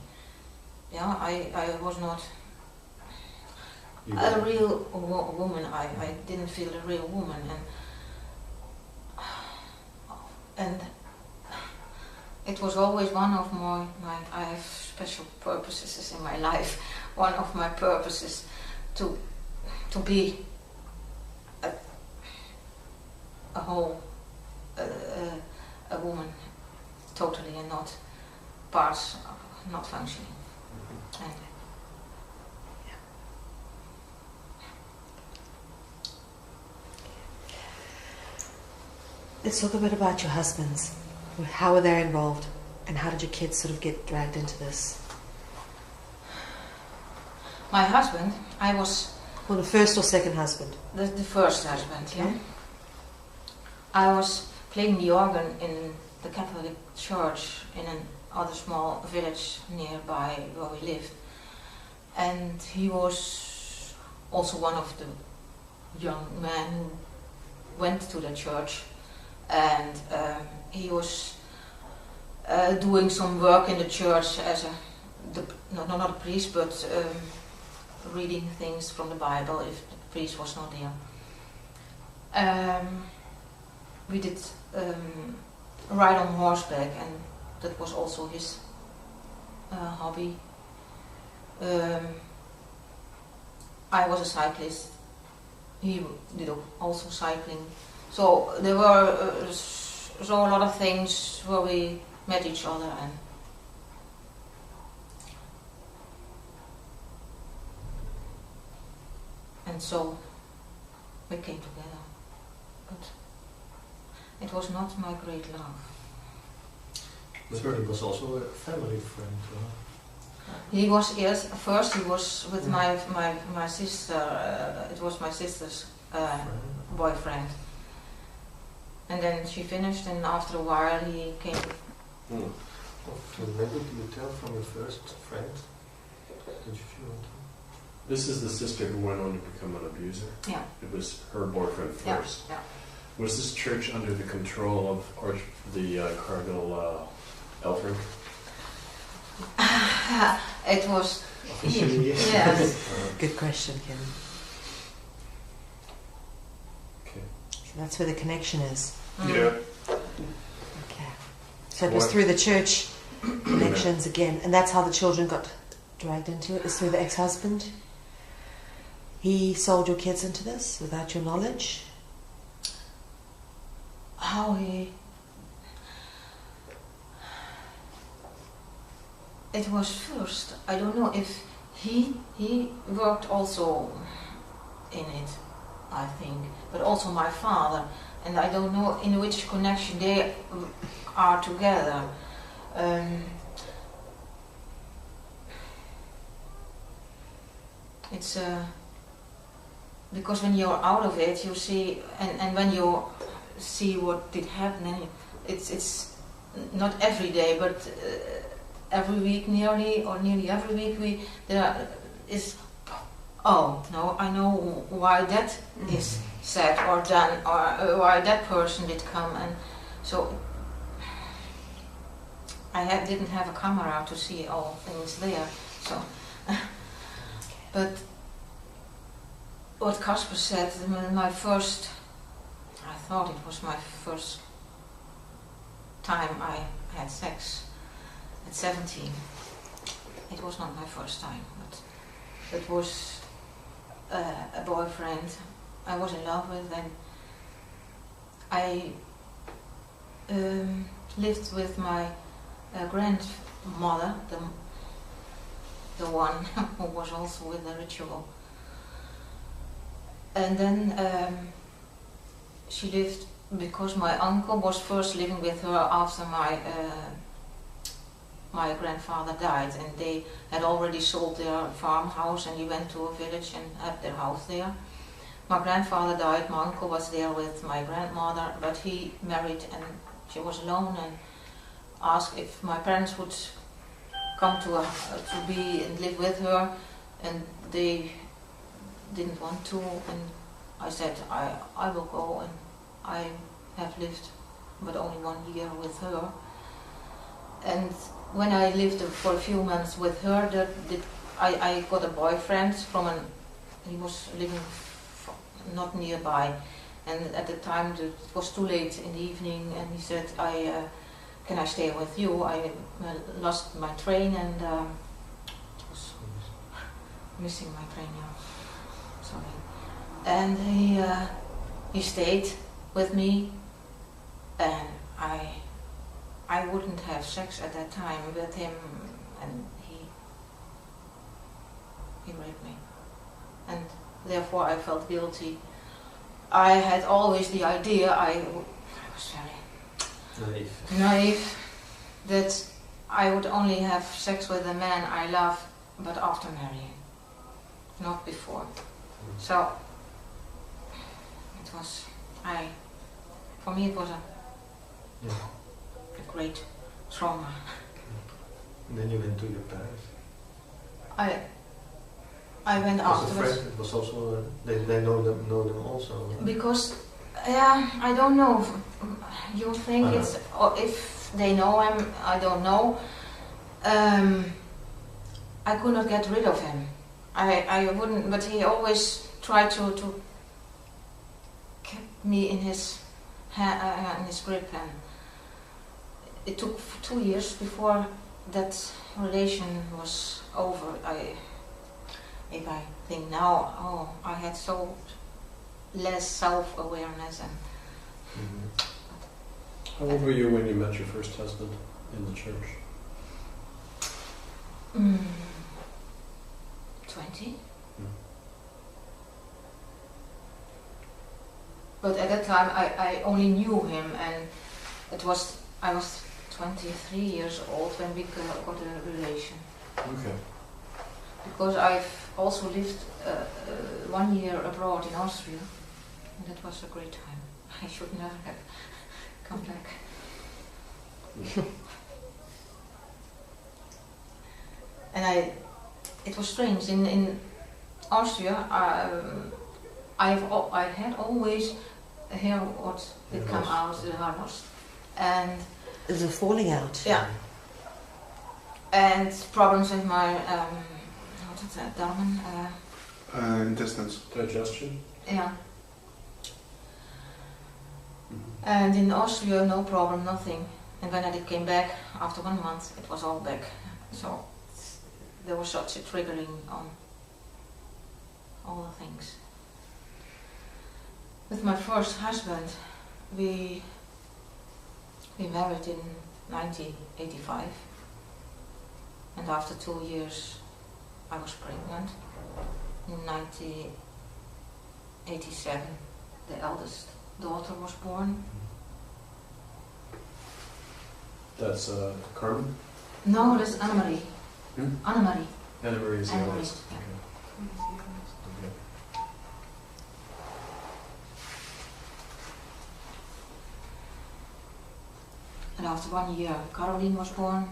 Yeah, I was not a real woman. I didn't feel a real woman, and it was always one of my I have special purposes in my life. One of my purposes to be a whole a woman totally, and not parts not functioning. And let's talk a bit about your husbands. How were they involved, and how did your kids sort of get dragged into this? my husband, I was Well, the first or second husband? the first husband, yeah. I was playing the organ in the Catholic church in another small village nearby where we lived. And he was also one of the young men who went to the church. And he was doing some work in the church as not a priest, but reading things from the Bible if the priest was not there. We did ride on horseback, and that was also his hobby. I was a cyclist, he did also cycling. So there were so a lot of things where we met each other, and so we came together. But it was not my great love. But he was also a family friend. He was, yes, first he was with my sister, it was my sister's boyfriend. And then she finished, and after a while he came. Maybe do you tell from your first friend? Did you feel it? This is the sister who went on to become an abuser? Yeah. It was her boyfriend first? Yeah. Was this church under the control of the Cardinal Elfrink? It was. Officially, Yes. Good question, Ken. Okay. So that's where the connection is. Yeah. Okay. So it was What? through the church connections again, and that's how the children got dragged into it, is through the ex-husband. He sold your kids into this without your knowledge? How he. It was first. I don't know if he worked also in it, I think, but also my father, and I don't know in which connection they are together. It's because when you're out of it, you see, and when you see what did happen, and it's not every day, but every week nearly every week there is, oh no, I know why that is said or done, or why that person did come, and so I didn't have a camera to see all things there, so but what Casper said, my first, I thought it was my first time I had sex at 17. It was not my first time, but it was a boyfriend I was in love with, and I lived with my grandmother, the one who was also with the ritual. And then she lived, because my uncle was first living with her after my grandfather died, and they had already sold their farmhouse, and he went to a village and had their house there. My grandfather died, my uncle was there with my grandmother, but he married and she was alone, and asked if my parents would come to be and live with her, and they didn't want to, and I said I will go, and I have lived but only 1 year with her. And when I lived for a few months with her, I got a boyfriend he was living not nearby, and at the time it was too late in the evening, and he said, can I stay with you? I lost my train, and was missing my train now. Sorry. And he stayed with me, and I wouldn't have sex at that time with him, and he raped me, and therefore I felt guilty. I had always the idea, I was very naive, that I would only have sex with a man I love, but after marrying, not before. So it was, for me it was a great trauma. And then you went to your parents. I went afterwards. It was also they know them also. Because I don't know. You think it's, or if they know him, I don't know. I could not get rid of him. I wouldn't, but he always tried to keep me in his grip, and it took 2 years before that relation was over. If I think now, I had so less self-awareness. And How old were you when you met your first husband in the church? 20. But at that time I only knew him, and I was 23 years old when we got a relation. Okay. Because I've also lived 1 year abroad in Austria, and that was a great time. I should never have come back. And it was strange. In Austria, I had always hair what did come out, the harvest, and Is it falling out? yeah, and problems with my what is that, darmen? Intestines. Digestion? Yeah. And in Austria, no problem, nothing. And when I came back after 1 month, it was all back. So there was such a triggering on all the things. With my first husband, we married in 1985, and after 2 years, I was pregnant. In 1987, the eldest daughter was born. That's Carmen? No, that's Annemarie. Annemarie. Annemarie is the Annemarie, eldest. yeah. Okay. And after 1 year, Caroline was born.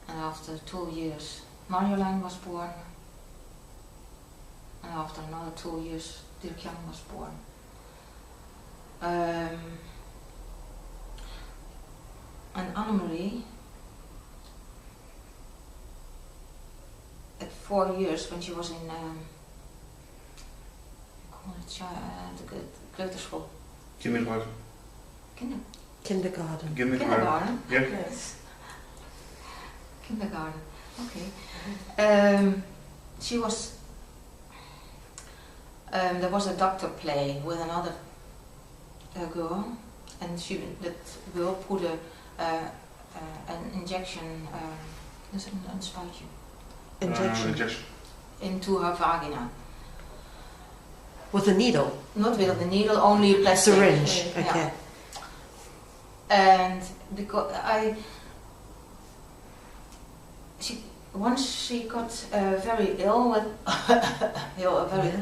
And after 2 years, Marjolein was born. And after another 2 years, Dirk-Jan was born. And Annemarie, at 4 years, when she was in de kleuterschool. Kindergarten. Kindergarten. Kindergarten? Yeah. Yes. Kindergarten, okay. She was, there was a doctor play with another girl, and that girl put an injection, een spuitje, Injection. into her vagina. With a needle? Not with the needle, only a plastic. Syringe, yeah. okay. And because once she got very ill with very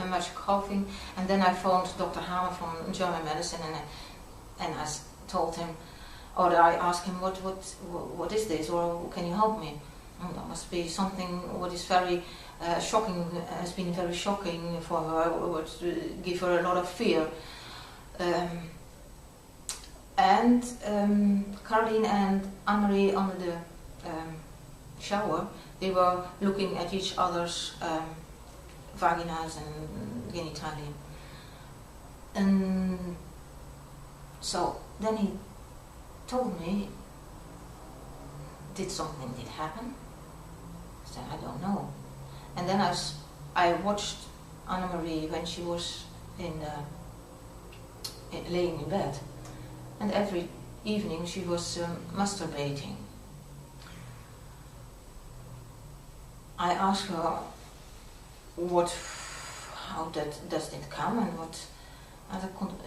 much coughing, and then I phoned Dr. Hamer from German medicine, and I told him, or I asked him, what is this, or can you help me? Oh, that must be something what is very shocking, has been very shocking for her, would give her a lot of fear. And Caroline and Annemarie under the shower, they were looking at each other's vaginas and genitalia. And so then he told me, did something happen? I said, I don't know. And then I watched Annemarie when she was laying in bed. And every evening she was masturbating. I asked her how does it come, and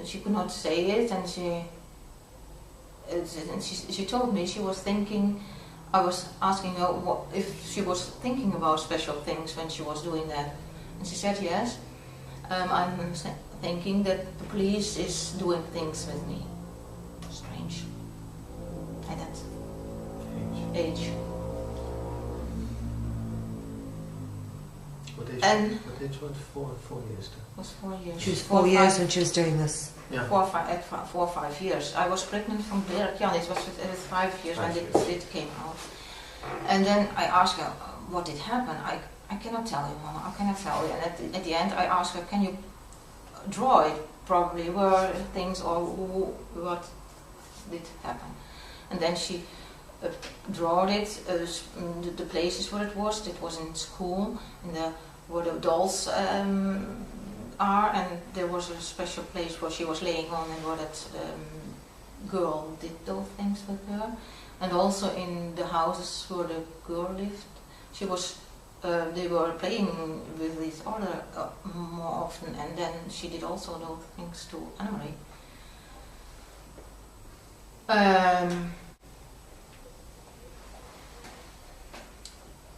she could not say it, and she told me she was thinking. I was asking her if she was thinking about special things when she was doing that, and she said yes. I'm thinking that the police is doing things with me. Strange. At that age. What age? And what age was 4 years then? was 4 years. She was 4 years when she was doing this. Yeah. 4 or 5 years. I was pregnant from Dirk-Jan. It was with 5 years when it came out. And then I asked her, what did happen? I cannot tell you, Mama. I cannot tell you. And at the end, I asked her, can you draw it? Probably were things or what did happen? And then she draw it, the places where it was. It was in school, where the dolls are, and there was a special place where she was laying on and where that girl did those things with her. And also in the houses where the girl lived, they were playing with each other more often, and then she did also those things to Anne-Marie.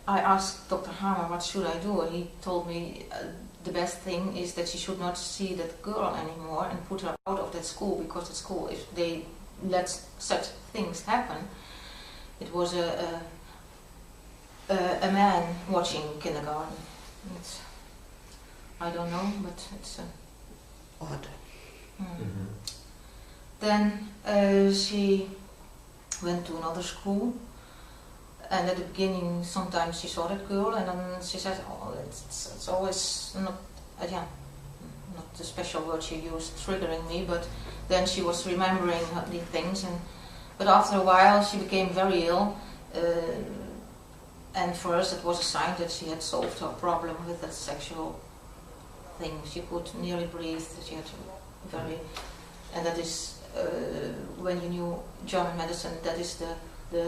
I asked Dr. Hammer what should I do, and he told me the best thing is that she should not see that girl anymore and put her out of that school, because at school, if they let such things happen, it was a man watching kindergarten. I don't know, but it's Odd. Mm-hmm. Then she went to another school, and at the beginning sometimes she saw that girl, and then she said, "Oh, it's always not, not the special word she used, triggering me." But then she was remembering the things, but after a while she became very ill, and for us it was a sign that she had solved her problem with that sexual thing. She could nearly breathe. She had and that is when you knew German medicine, that is the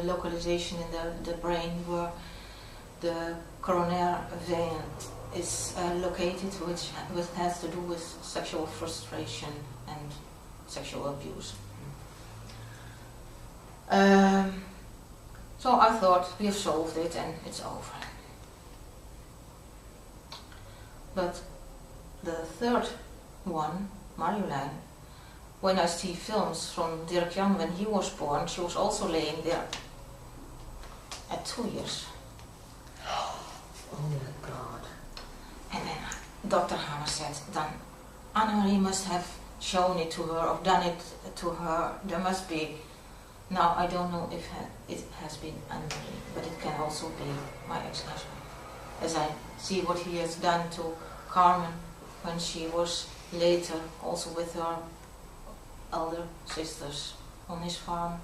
localization in the brain where the coronary vein is located, which has to do with sexual frustration and sexual abuse. So I thought, we have solved it and it's over. But the third one, Marjolein, when I see films from Dirk Jan when he was born, she was also laying there at 2 years. Oh my God. And then Dr. Hammer said, then Anne-Marie must have shown it to her or done it to her. There must be. Now I don't know if it has been Anne-Marie, but it can also be my ex-husband. As I see what he has done to Carmen when she was later also with her elder sisters on his farm.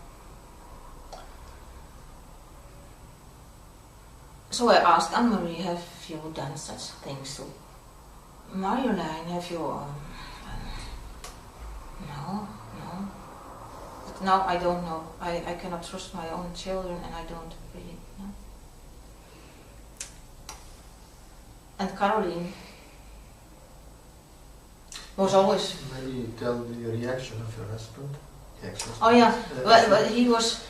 So I asked Anne-Marie, have you done such things to Marjolein? Have you... No. But now I don't know. I cannot trust my own children, and I don't really know. And Caroline was always... Maybe you tell the reaction of your husband. Oh yeah, well, he was...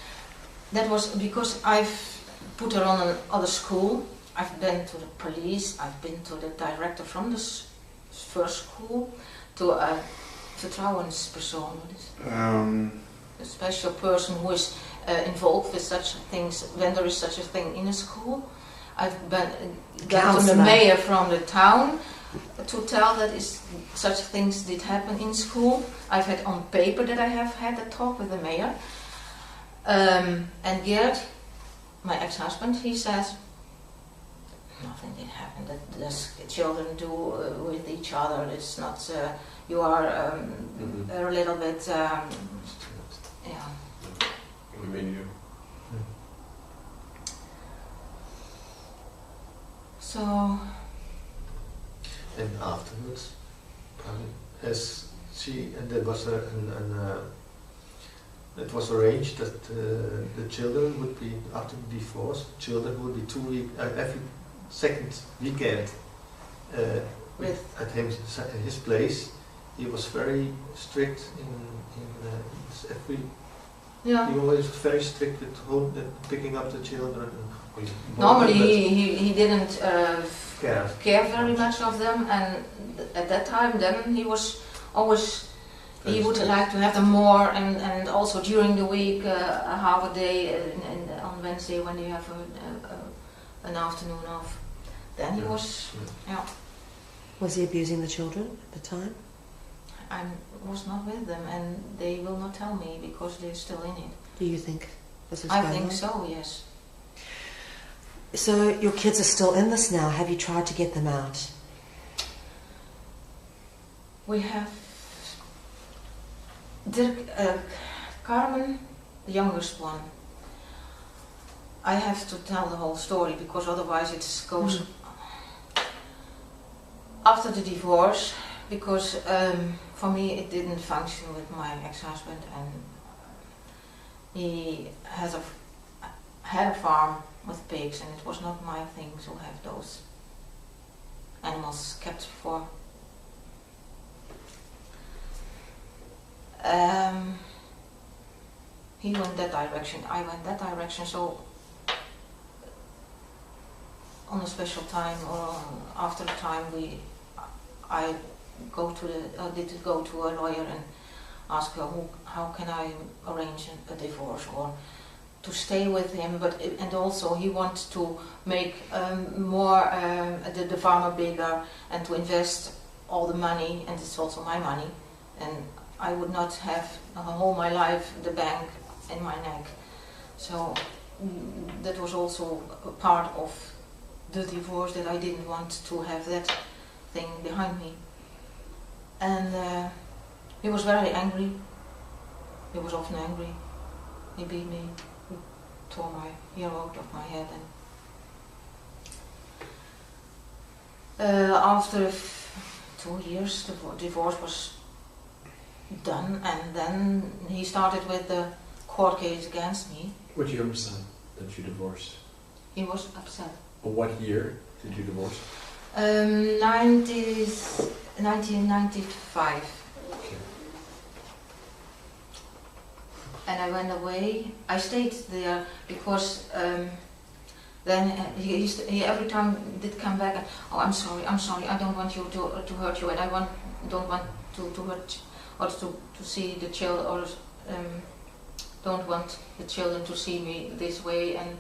That was because I've put her on another school. I've been to the police. I've been to the director from the first school, to a vertrouwenspersoon. A special person who is involved with such things when there is such a thing in a school. I've got to the mayor from the town to tell that such things did happen in school. I've had on paper that I have had a talk with the mayor. And Gerd, my ex-husband, he says nothing did happen. That the children do with each other. It's not. You are a little bit. Yeah. What do you mean you? So. And afterwards, as she and there was it was arranged that the children would be, after the divorce, children would be 2 weeks every second weekend at his place. He was very strict in every. Yeah. He was very strict with picking up the children. Normally he didn't care very much of them, and at that time then he was always. He would like to have them more, and also during the week, a half a day on Wednesday when you have an afternoon off. Then he was, yeah. Was he abusing the children at the time? I was not with them, and they will not tell me because they're still in it. Do you think this is I going think on? so, yes. So your kids are still in this now. Have you tried to get them out? We have Dirk, Carmen, the youngest one. I have to tell the whole story because otherwise it goes after the divorce. Because for me it didn't function with my ex-husband, and he had a farm with pigs, and it was not my thing to have those animals kept for. He went that direction, I went that direction, so on a special time or after the time I did go to a lawyer and ask her how can I arrange a divorce or to stay with him, and also he wants to make more the farmer bigger and to invest all the money, and it's also my money, and I would not have all my life the bank in my neck. So that was also a part of the divorce, that I didn't want to have that thing behind me. And he was very angry. He was often angry. He beat me. He tore my hair out of my head. And after 2 years, the divorce was done, and then he started with the court case against me. What year was that you divorced? He was upset. What year did you divorce? 1995. Okay. And I went away. I stayed there because then he every time did come back and, oh, I'm sorry, I don't want you to hurt you, and I don't want to hurt or to see the children, or don't want the children to see me this way and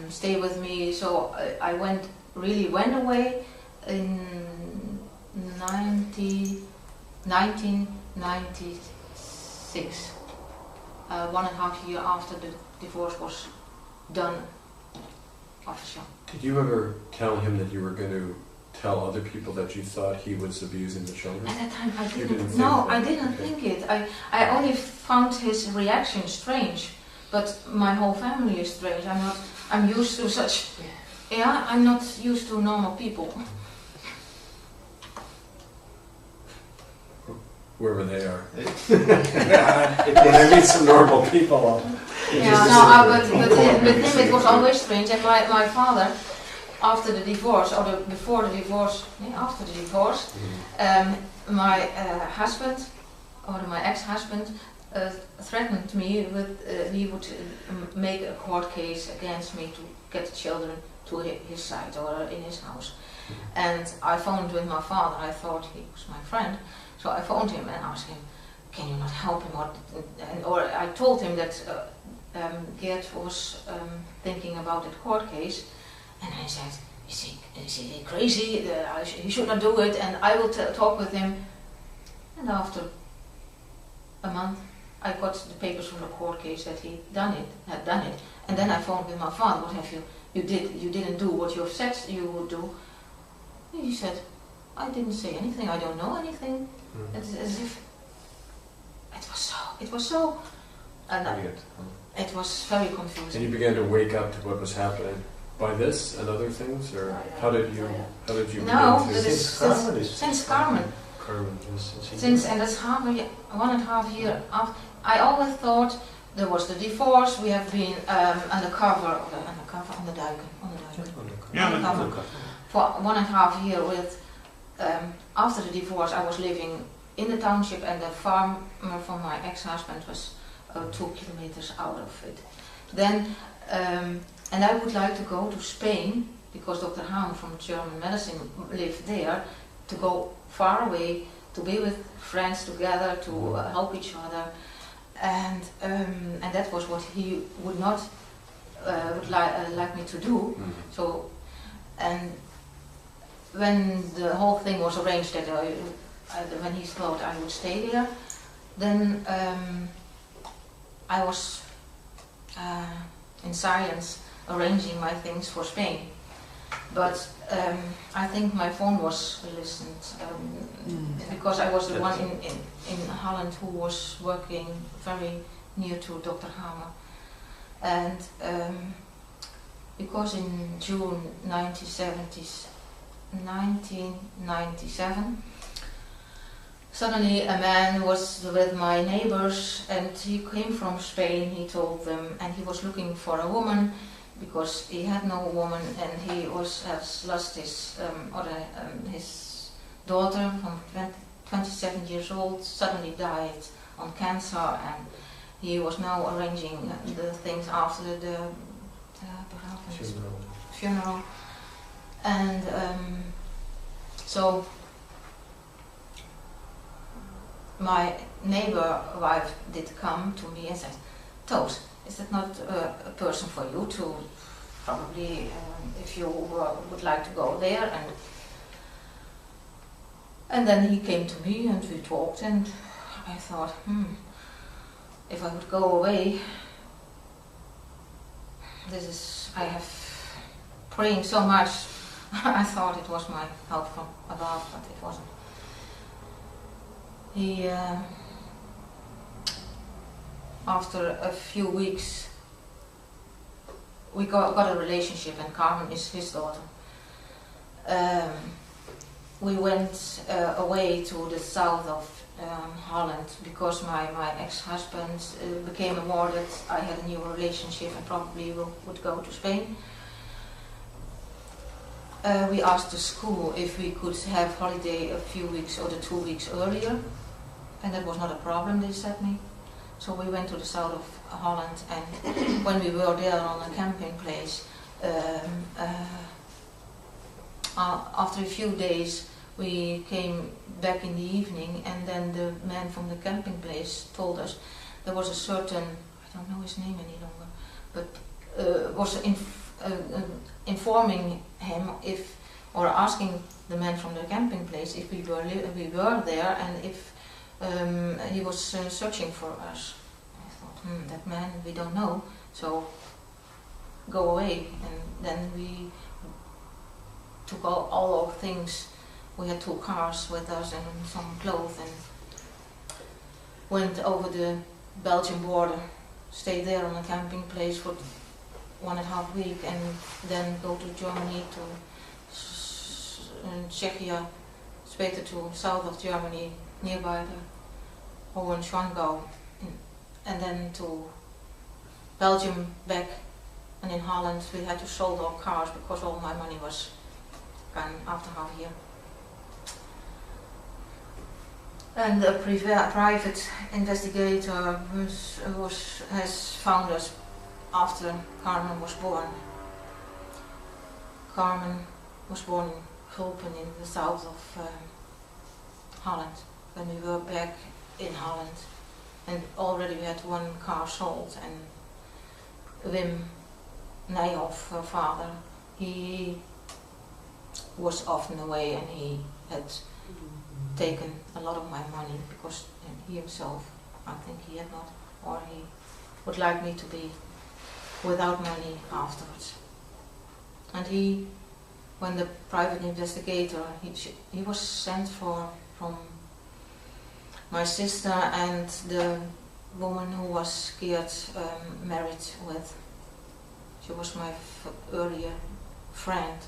stay with me. So I went away in 1996, 1.5 years after the divorce was done official. Did you ever tell him that you were going to tell other people that you thought he was abusing the children? At that time I You didn't. didn't No, think I that? didn't Okay. think it. I only found his reaction strange. But my whole family is strange. I'm used to such. Yeah, I'm not used to normal people. Wherever they are. When I meet some normal people, But with him it was always strange. And my father, after the divorce, or before the divorce, after the divorce, my husband, or my ex-husband, threatened me with he would make a court case against me to get the children to his side or in his house. And I phoned with my father. I thought he was my friend, so I phoned him and asked him, "Can you not help him?" Or I told him that Gert was thinking about that court case, and I said, "Is he crazy? He should not do it." And I will talk with him. And after a month, I got the papers from the court case that he had done it. And then I phoned with my father. "What have you didn't do what you have said you would do." He said, "I didn't say anything. I don't know anything." It's as if it was so, and it was very and confusing. you began to wake up to what was happening by this and other things, or how did you No, begin to? since Carmen. Carmen, And that's 1.5 years after. I always thought there was the divorce. We have been undercover on the Duiken. Yeah, Undercover. For 1.5 years with. After the divorce, I was living in the township, and the farm from my ex-husband was 2 kilometers out of it. Then, and I would like to go to Spain because Dr. Hamer from German medicine lived there, to go far away, to be with friends together, to help each other, and that was what he would not like me to do. So, and when the whole thing was arranged that when he thought I would stay there, then I was in silence arranging my things for Spain. But I think my phone was listened because I was the one in Holland who was working very near to Dr. Hamer. And because in June 1997, suddenly a man was with my neighbors, and he came from Spain, he told them, and he was looking for a woman because he had no woman, and he has lost his his daughter from 27 years old, suddenly died on cancer, and he was now arranging the things after the funeral. And so my neighbor wife did come to me and said, Toos, is that not a person for you to probably, if you would like to go there? And then he came to me and we talked, and I thought, if I would go away, I have praying so much, I thought it was my help from above, but it wasn't. He, after a few weeks, we got a relationship, and Carmen is his daughter. We went away to the south of Holland because my ex-husband became aware that I had a new relationship and probably would go to Spain. We asked the school if we could have holiday a few weeks or 2 weeks earlier, and that was not a problem, they said me. So we went to the south of Holland, and when we were there on a camping place, after a few days we came back in the evening, and then the man from the camping place told us there was a certain, I don't know his name any longer, but was informing him or asking the man from the camping place if we were there, and if he was searching for us. I thought, that man, we don't know, so go away. And then we took all our things. We had 2 cars with us and some clothes, and went over the Belgian border, stayed there on a camping place for 1.5 weeks, and then go to Germany, to Czechia, straight to south of Germany, nearby the Hohenschwangau, and then to Belgium back. And in Holland we had to sold our cars because all my money was gone after half a year. And a private investigator has found us after Carmen was born. Carmen was born in Gulpen in the south of Holland, when we were back in Holland. And already we had 1 car sold, and Wim Nijhoff, her father, he was often away, and he had taken a lot of my money because he himself, I think he had not, or he would like me to be without money afterwards. And when the private investigator, he was sent from my sister and the woman who was Geert married with. She was my earlier friend,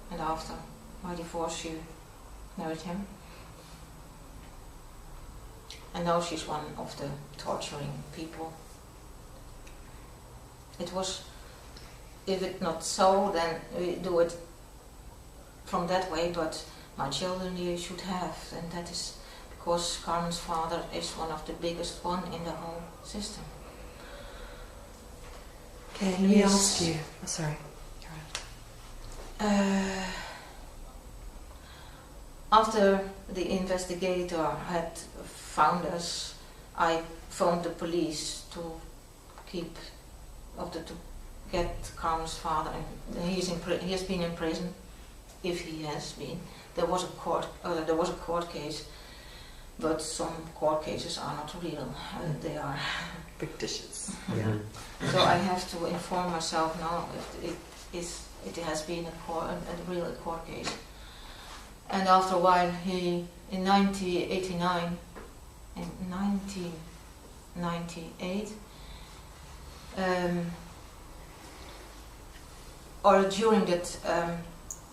and after my divorce she married him. And now she's one of the torturing people. It was, if it not so, then we do it from that way, but my children you should have, and that is because Carmen's father is one of the biggest one in the whole system. Okay, let me ask you. Oh, sorry. After the investigator had found us, I phoned the police to get Carmen's father. And he has been in prison, if he has been. There was a court case, but some court cases are not real. They are fictitious. Yeah. So I have to inform myself now if it has been a real court case. And after a while, in 1998, or during that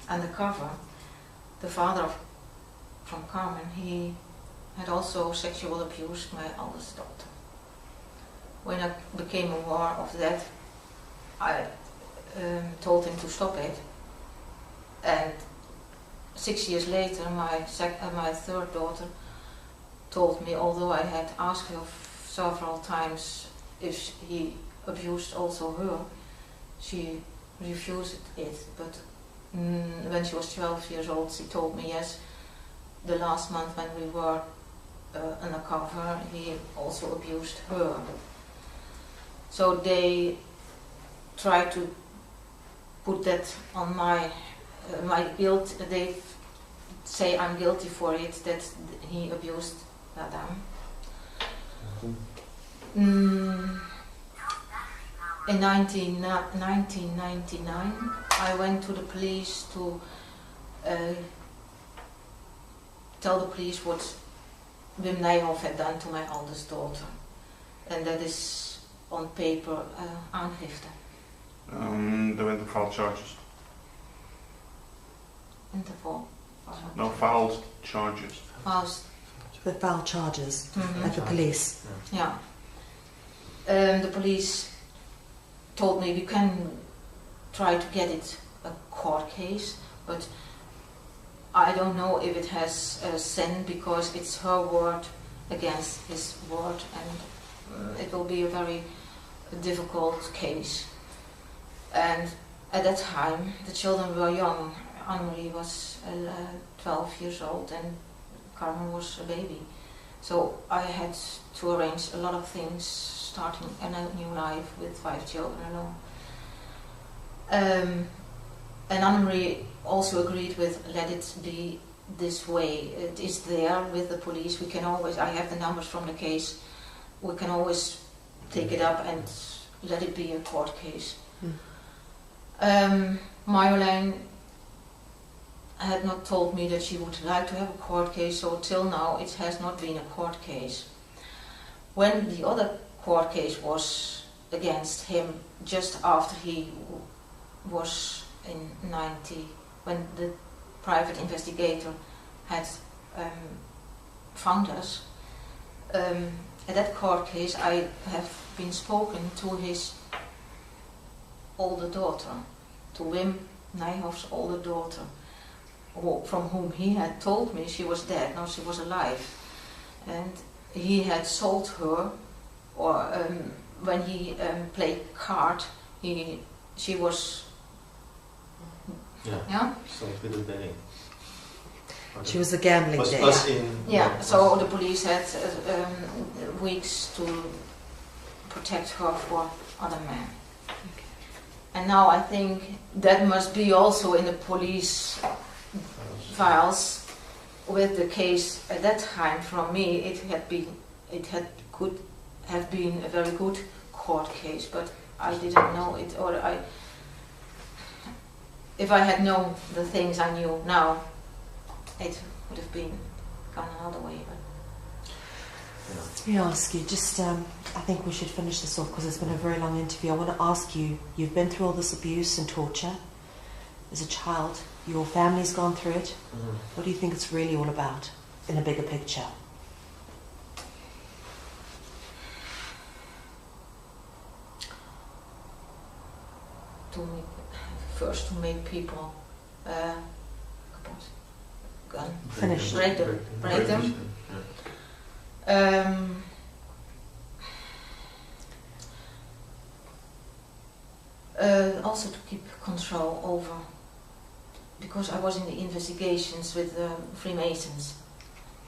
undercover, the father from Carmen, he had also sexual abused my eldest daughter. When I became aware of that, I told him to stop it. And 6 years later, my third daughter told me, although I had asked her several times if he abused also her, she refused it. But when she was 12 years old, she told me yes. The last month when we were undercover, he also abused her. So they tried to put that on my guilt. They say I'm guilty for it, that he abused Madame. In 1999, I went to the police to tell the police what Wim Nijhoff had done to my eldest daughter. And that is on paper aangifte. They went to file charges. Interval. No, filed charges. The foul charges Mhm. at the police. Yeah. The police told me we can try to get it a court case, but I don't know if it has sin, because it's her word against his word, and it will be a very difficult case. And at that time, the children were young. Annemarie was 12 years old and Carmen was a baby. So I had to arrange a lot of things, starting a new life with 5 children alone. And Annemarie also agreed with, let it be this way. It is there with the police. We can always, I have the numbers from the case, we can always take it up and let it be a court case. Marjolein had not told me that she would like to have a court case, so till now it has not been a court case. When the other court case was against him, just after he was in 90, when the private investigator had found us, at that court case I have been spoken to his older daughter, to Wim Nijhoff's older daughter, from whom he had told me she was dead. Now she was alive, and he had sold her, or when he played card, she was Sold with a betting. She was a gambling Was debt. So the police had weeks to protect her for other men. And now I think that must be also in the police files with the case at that time. From me, could have been a very good court case, but I didn't know it, or if I had known the things I knew now, it would have been gone another way. But Let me ask you, just I think we should finish this off because it's been a very long interview. I want to ask you, you've been through all this abuse and torture as a child, your family's gone through it. What do you think it's really all about in a bigger picture? First to make people Finished. break them. Also to keep control over, because I was in the investigations with the Freemasons,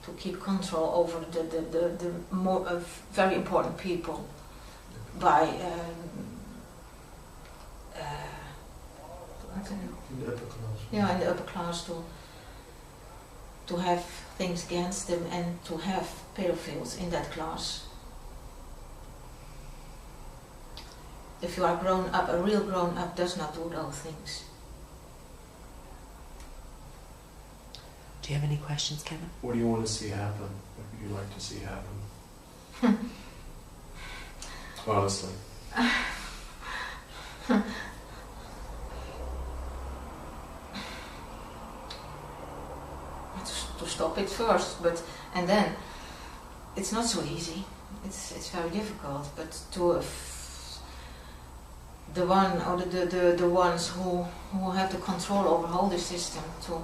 to keep control over the more very important people by In the upper class. in the upper class, to have things against them and to have pedophiles in that class. If you are grown up, a real grown up does not do those things. Do you have any questions, Kevin? What do you want to see happen? What would you like to see happen? Honestly. to stop it first, and then it's not so easy. It's very difficult. But the ones who have the control over the whole system to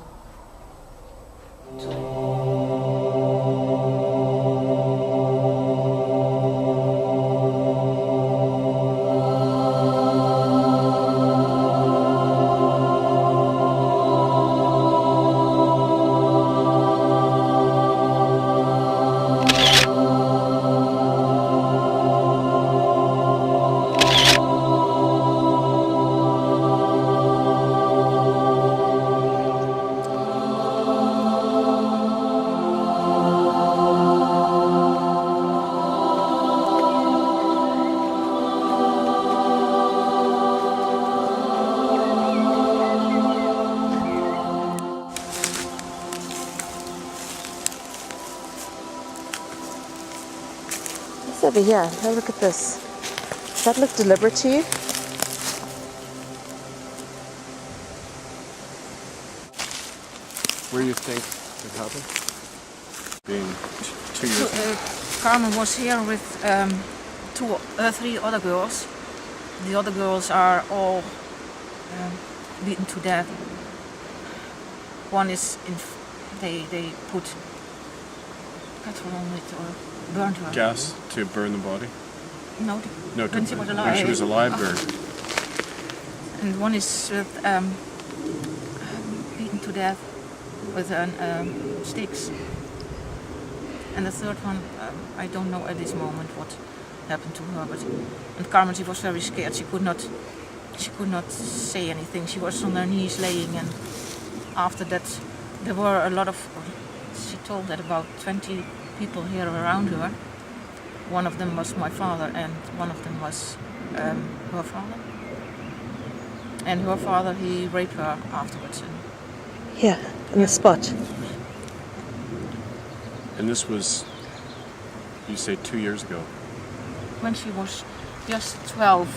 Over here, have a look at this. Does that look deliberate to you? Where do you think it happened? Being 2 years old. Carmen was here with 3 other girls. The other girls are all beaten to death. One is they put petrol on it or burned her. Gas to burn the body? No, When she was alive. she was alive, burned. And one is beaten to death with sticks. And the third one, I don't know at this moment what happened to her. And Carmen, she was very scared. She could not say anything. She was on her knees laying, and after that, there were a lot of. She told that about 20 people here around her. One of them was my father, and one of them was her father. And her father, he raped her afterwards. Here, in the spot. And this was, you say 2 years ago? When she was just 12,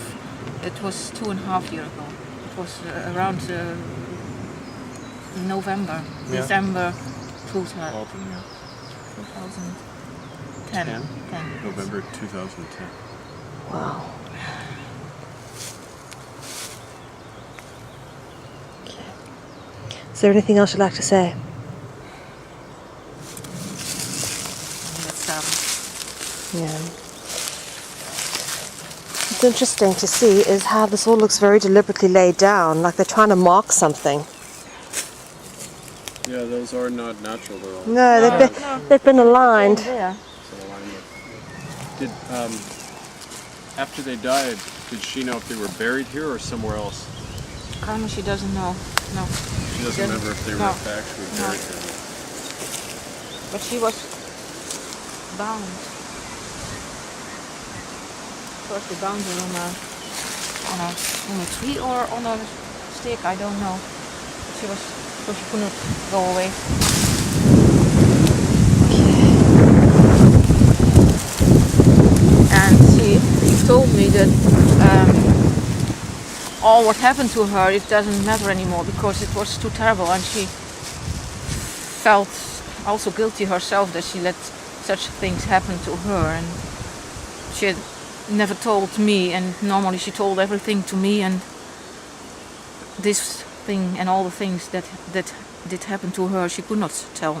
it was 2.5 years ago. It was around November, December 2010. Autumn, yeah. 2010. 10. November 2010. Wow. Okay. Is there anything else you'd like to say? Yeah. What's interesting to see is how this all looks very deliberately laid down, like they're trying to mark something. Yeah, those are not natural at all. No, they've been aligned. Yeah. Did after they died, did she know if they were buried here or somewhere else? Carmen, she doesn't know. No. She doesn't remember if they were actually buried here. But she was bound. First they bound her on a tree or on a stick, I don't know. She was so she couldn't go away. And she told me that all what happened to her, it doesn't matter anymore because it was too terrible, and she felt also guilty herself that she let such things happen to her, and she had never told me, and normally she told everything to me, and this thing and all the things that did happen to her, she could not tell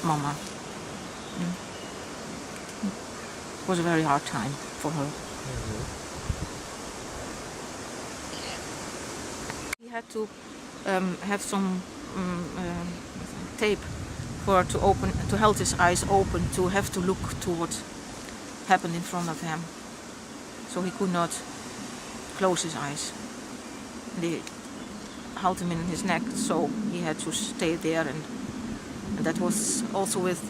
Mama. It was a very hard time for her. He had to have some tape for her to hold his eyes open, to have to look to what happened in front of him. So he could not close his eyes. They held him in his neck, so he had to stay there, and that was also with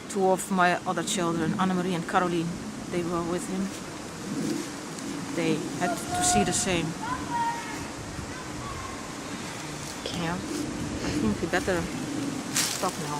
2 of my other children, Annemarie and Caroline. They were with him. They had to see the same. Yeah, I think we better stop now.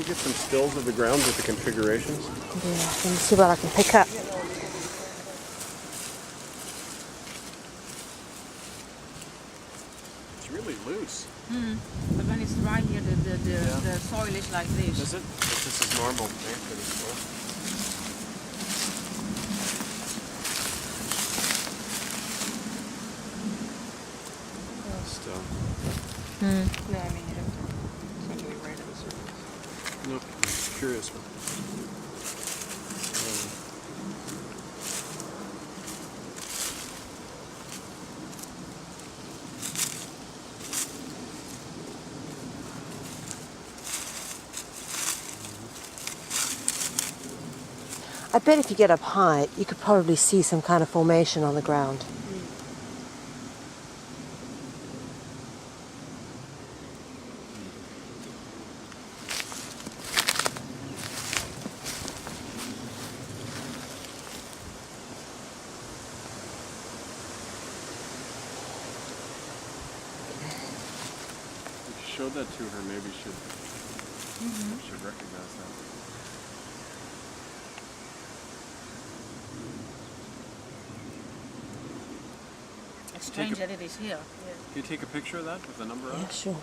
you get some stills of the ground with the configurations? Yeah, let me see what I can pick up. It's really loose. But when it's dry here, the soil is like this. Is it? This is normal. For this soil. Still. No, I mean, it's not really right at the surface. Nope. Curious one. I bet if you get up high, you could probably see some kind of formation on the ground. If you showed that to her, maybe she'd recognize that. It's strange that it is here. Can you take a picture of that with the number on it? Yeah, sure.